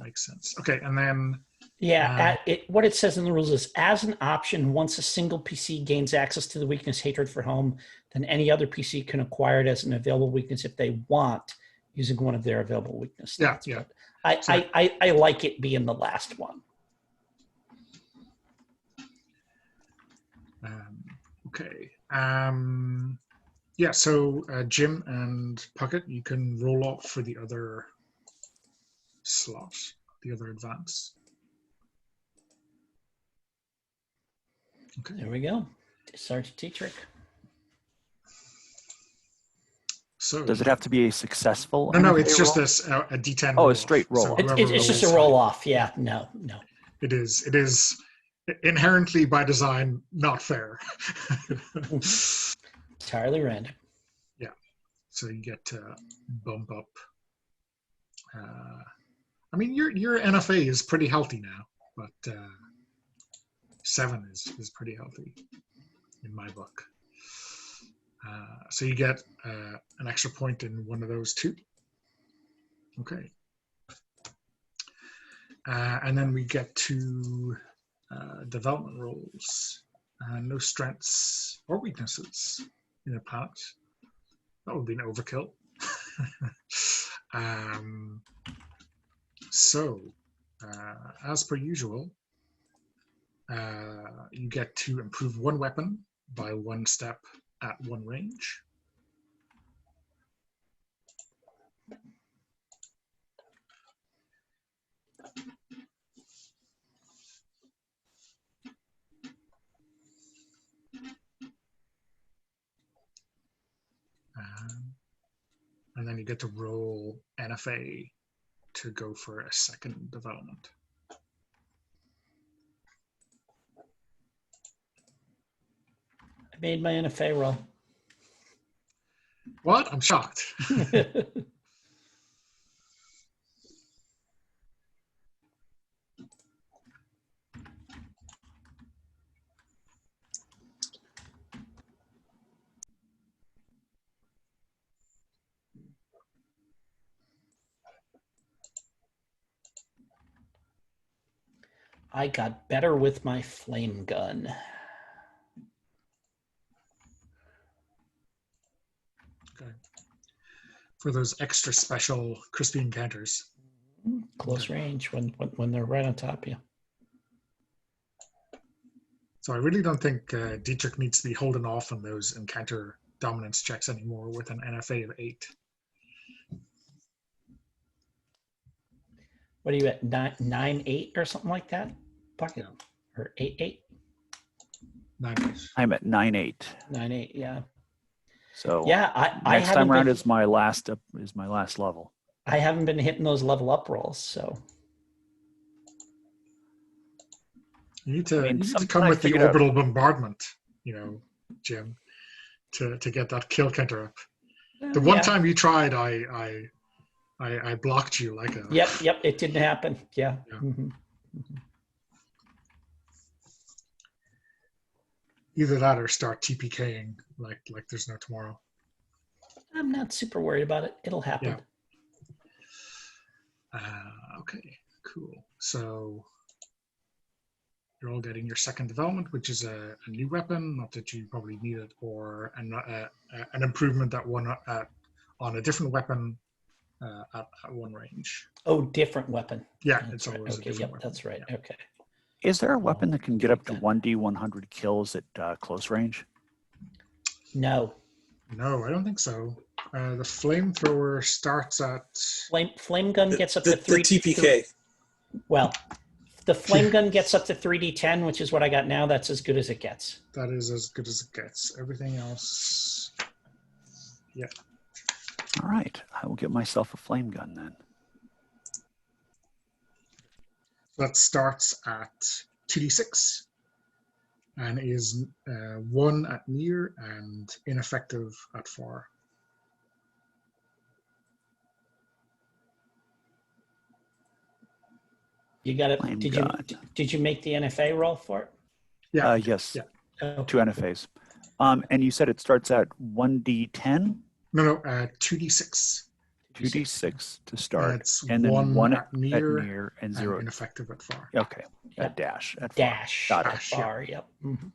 makes sense. Okay, and then... Yeah, what it says in the rules is, as an option, once a single PC gains access to the weakness hatred for home, then any other PC can acquire it as an available weakness if they want, using one of their available weakness stats. Yeah. But I like it being the last one. Okay. Yeah, so Jim and Puckett, you can roll up for the other slot, the other advance. Okay. There we go. Sergeant Dietrich. So does it have to be a successful? No, it's just roll? a D10. Oh, a straight roll. So It's just a roll off. Yeah, no. It is inherently by design not fair. Entirely random. Yeah. So you get to bump up. I mean, your NFA is pretty healthy now, but 7 is pretty healthy in my book. So you get an extra point in one of those two. Okay. And then we get to development roles. No strengths or weaknesses in a planet. That would be an overkill. So, as per usual, you get to improve one weapon by 1 step at 1 range. And then you get to roll NFA to go for a second development. I made my NFA roll. What? I'm shocked. I got better with my flame gun. Okay. For those extra special crispy encounters. Close range when they're right on top of you. So I really don't think Dietrich needs to be holding off on those encounter dominance checks anymore with an NFA of 8. What are you at? 9-8 or something like that? Pocket or 8-8? 9. I'm at 9-8. 9-8, yeah. So Yeah, I next time around been, is my last level. I haven't been hitting those level up rolls, so You need to, something come I with the figured out- orbital bombardment, Jim, to get that kill counter up. The one time you tried, I blocked you like a. Yep, it didn't happen. Yeah. Yeah. Mm-hmm. Either that or start TPKing like there's no tomorrow. I'm not super worried about it. It'll happen. Yeah. Okay, cool. So you're all getting your second development, which is a new weapon. Not that you probably need it, or an improvement that one on a different weapon at one range. Oh, different weapon. Yeah, That's it's right. always a Okay. different Yep, weapon. that's right. Yeah. Okay. Is there a weapon that can get up to that. 1d100 kills at close range? No. No, I don't think so. The flamethrower starts at. Flame gun gets up to the 3. TPK. Well, the flame gun gets up to 3d10, which is what I got now. That's as good as it gets. That is as good as it gets. Everything else. Yeah. All right, I will get myself a flame gun then. That starts at 2d6 and is 1 at near and ineffective at far. You got it. Flame Did gun. did you make the NFA roll for it? Yeah. Yes, Yeah. Oh, 2 NFAs. And you said it starts at 1d10? No, 2d6. 2d6 to start, It's and then 1 at near and and 0. ineffective at far. Okay, Yep. at dash. At far. dash. Got it. Dash, yeah. Bar. Yep. Mhm.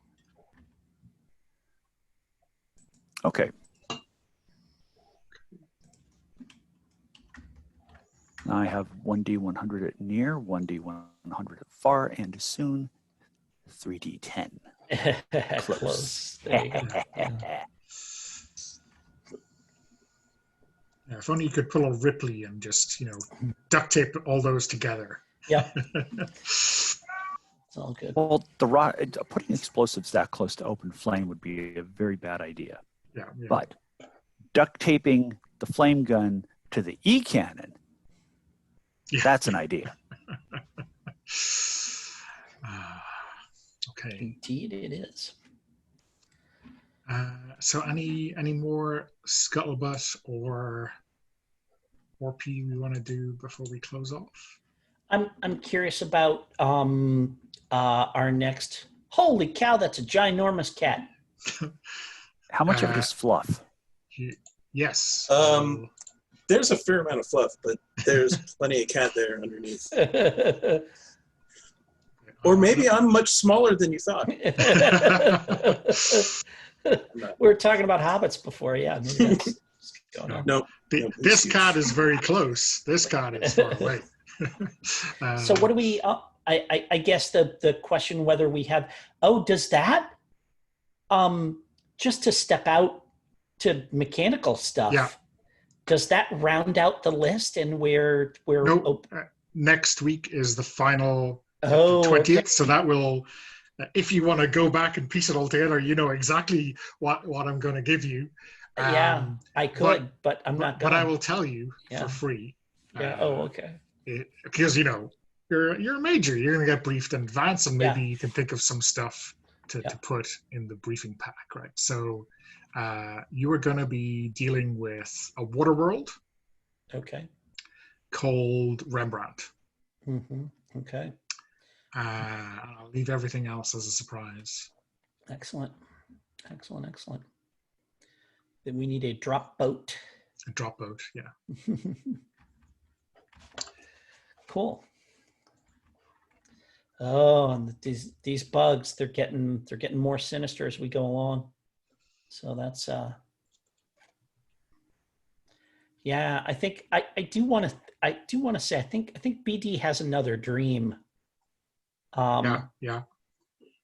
Okay. Now I have 1d100 at near, 1d100 at far, and soon 3d10. Close. There you go. Yeah. Yeah, if only you could pull a Ripley and just, duct tape all those together. Yep. It's all good. Well, putting explosives that close to open flame would be a very bad idea. Yeah. But duct taping the flame gun to the E cannon, that's an idea. Okay. Indeed, it is. So any more scuttlebutt or P we want to do before we close off? I'm curious about our next. Holy cow! That's a ginormous cat. How much of it is fluff? Yes. There's a fair amount of fluff, but there's plenty of cat there underneath. Or maybe I'm much smaller than you thought. We were talking about hobbits before, yeah. Maybe that's what's going on. No. This cat is very close. This cat is far away. So what do we? I guess the question whether we have. Oh, does that? Just to step out to mechanical stuff. Yeah. Does that round out the list and we're Nope. Next week is the final 20th, okay. so that will, if you want to go back and piece it all together, you know exactly what I'm going to give you. Yeah, I could, but I'm not going. But I will tell you Yeah. for free. Yeah. Okay. Because you're a major, you're going to get briefed in advance, and maybe you can think of some stuff to put in the briefing pack, right? So you are going to be dealing with a water world Okay. called Rembrandt. Okay. I'll leave everything else as a surprise. Excellent. Then we need a drop boat. A drop boat, yeah. Cool. Oh, and these bugs, they're getting more sinister as we go along. So that's yeah, I think I do want to say I think BD has another dream. Yeah.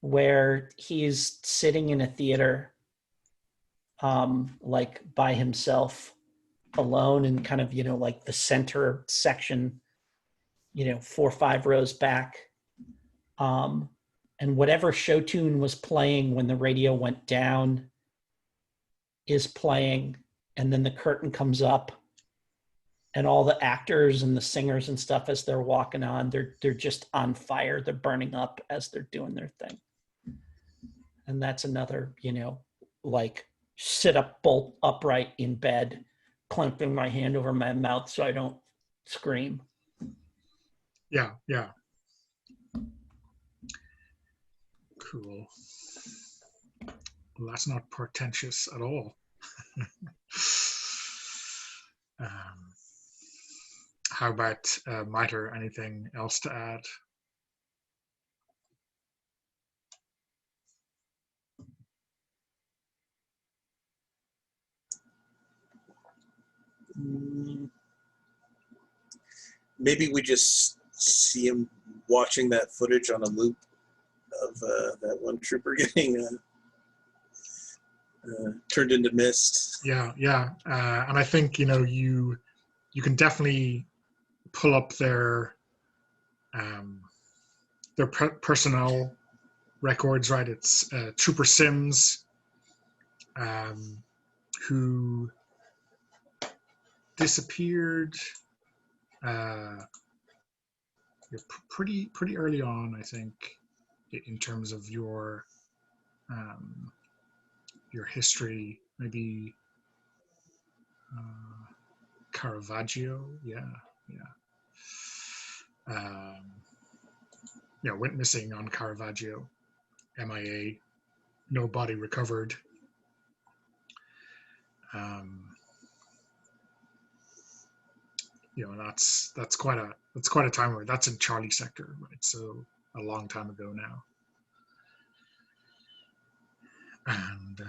Where he's sitting in a theater like by himself alone and kind of, like the center section, 4 or 5 rows back. And whatever show tune was playing when the radio went down is playing, and then the curtain comes up and all the actors and the singers and stuff, as they're walking on, they're just on fire. They're burning up as they're doing their thing. And that's another, like sit up bolt upright in bed, clamping my hand over my mouth so I don't scream. Yeah. Cool. Well, that's not portentous at all. How about Miter? Anything else to add? Maybe we just see him watching that footage on a loop of that one trooper getting turned into mist. Yeah. And I think you can definitely pull up their personnel records, right? It's Trooper Sims, who disappeared pretty early on, I think, in terms of your history. Maybe Caravaggio, yeah. Went missing on Caravaggio, MIA, no body recovered. That's quite a time where that's in Charlie sector, right? So a long time ago now. And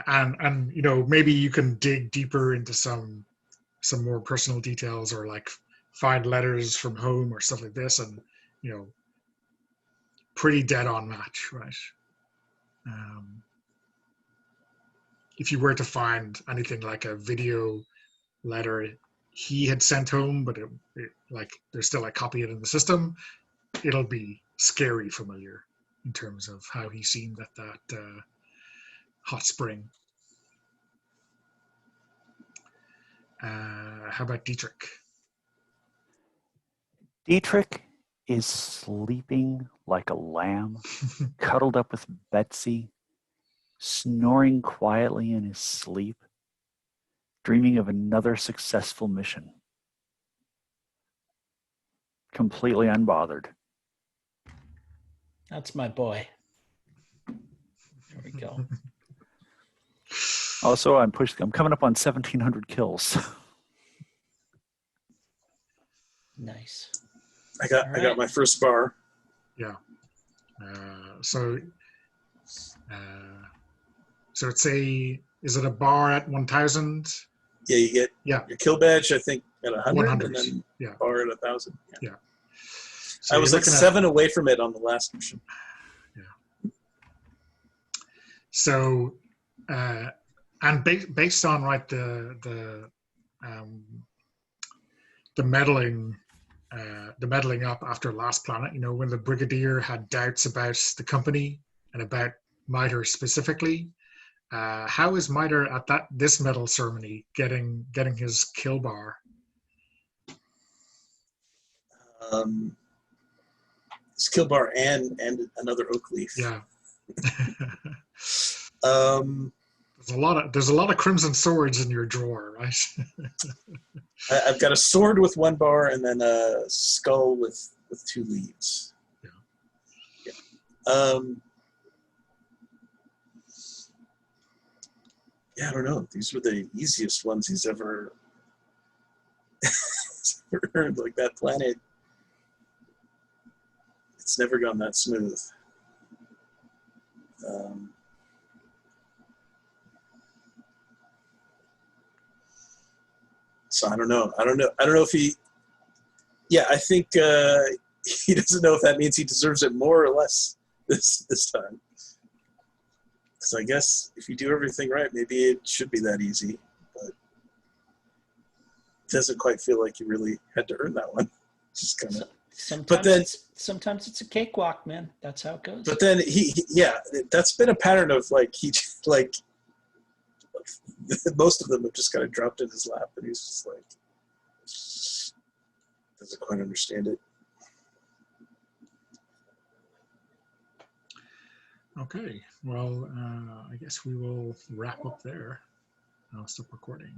and maybe you can dig deeper into some more personal details, or like find letters from home or stuff like this, and pretty dead on match, right? If you were to find anything like a video letter he had sent home, but it like there's still a copy of it in the system, it'll be scary familiar in terms of how he seemed at that hot spring. How about Dietrich? Dietrich is sleeping like a lamb, cuddled up with Betsy, snoring quietly in his sleep, dreaming of another successful mission. Completely unbothered. That's my boy. There we go. Also, I'm coming up on 1,700 kills. Nice. I got my first bar. Yeah. So it's is it a bar at 1,000? Yeah, you get your kill badge, I think, at 100, and then bar at 1,000. Yeah. So I was like 7 away from it on the last mission. Yeah. So, and based on the meddling up after Last Planet, when the Brigadier had doubts about the company and about Miter specifically, how is Miter at this medal ceremony getting his kill bar? Skill bar and another oak leaf. Yeah. There's a lot of crimson swords in your drawer, right? I've got a sword with 1 bar and then a skull with 2 leaves. Yeah. Yeah, I don't know. These were the easiest ones he's ever earned. Like that planet, it's never gone that smooth. So I don't know. I don't know if he. Yeah, I think he doesn't know if that means he deserves it more or less this time. Because I guess if you do everything right, maybe it should be that easy. But it doesn't quite feel like you really had to earn that one. Just kind of. Sometimes it's a cakewalk, man. That's how it goes. But then yeah, that's been a pattern of like most of them have just kind of dropped in his lap, and he's just like doesn't quite understand it. Okay, well, I guess we will wrap up there. I'll stop recording.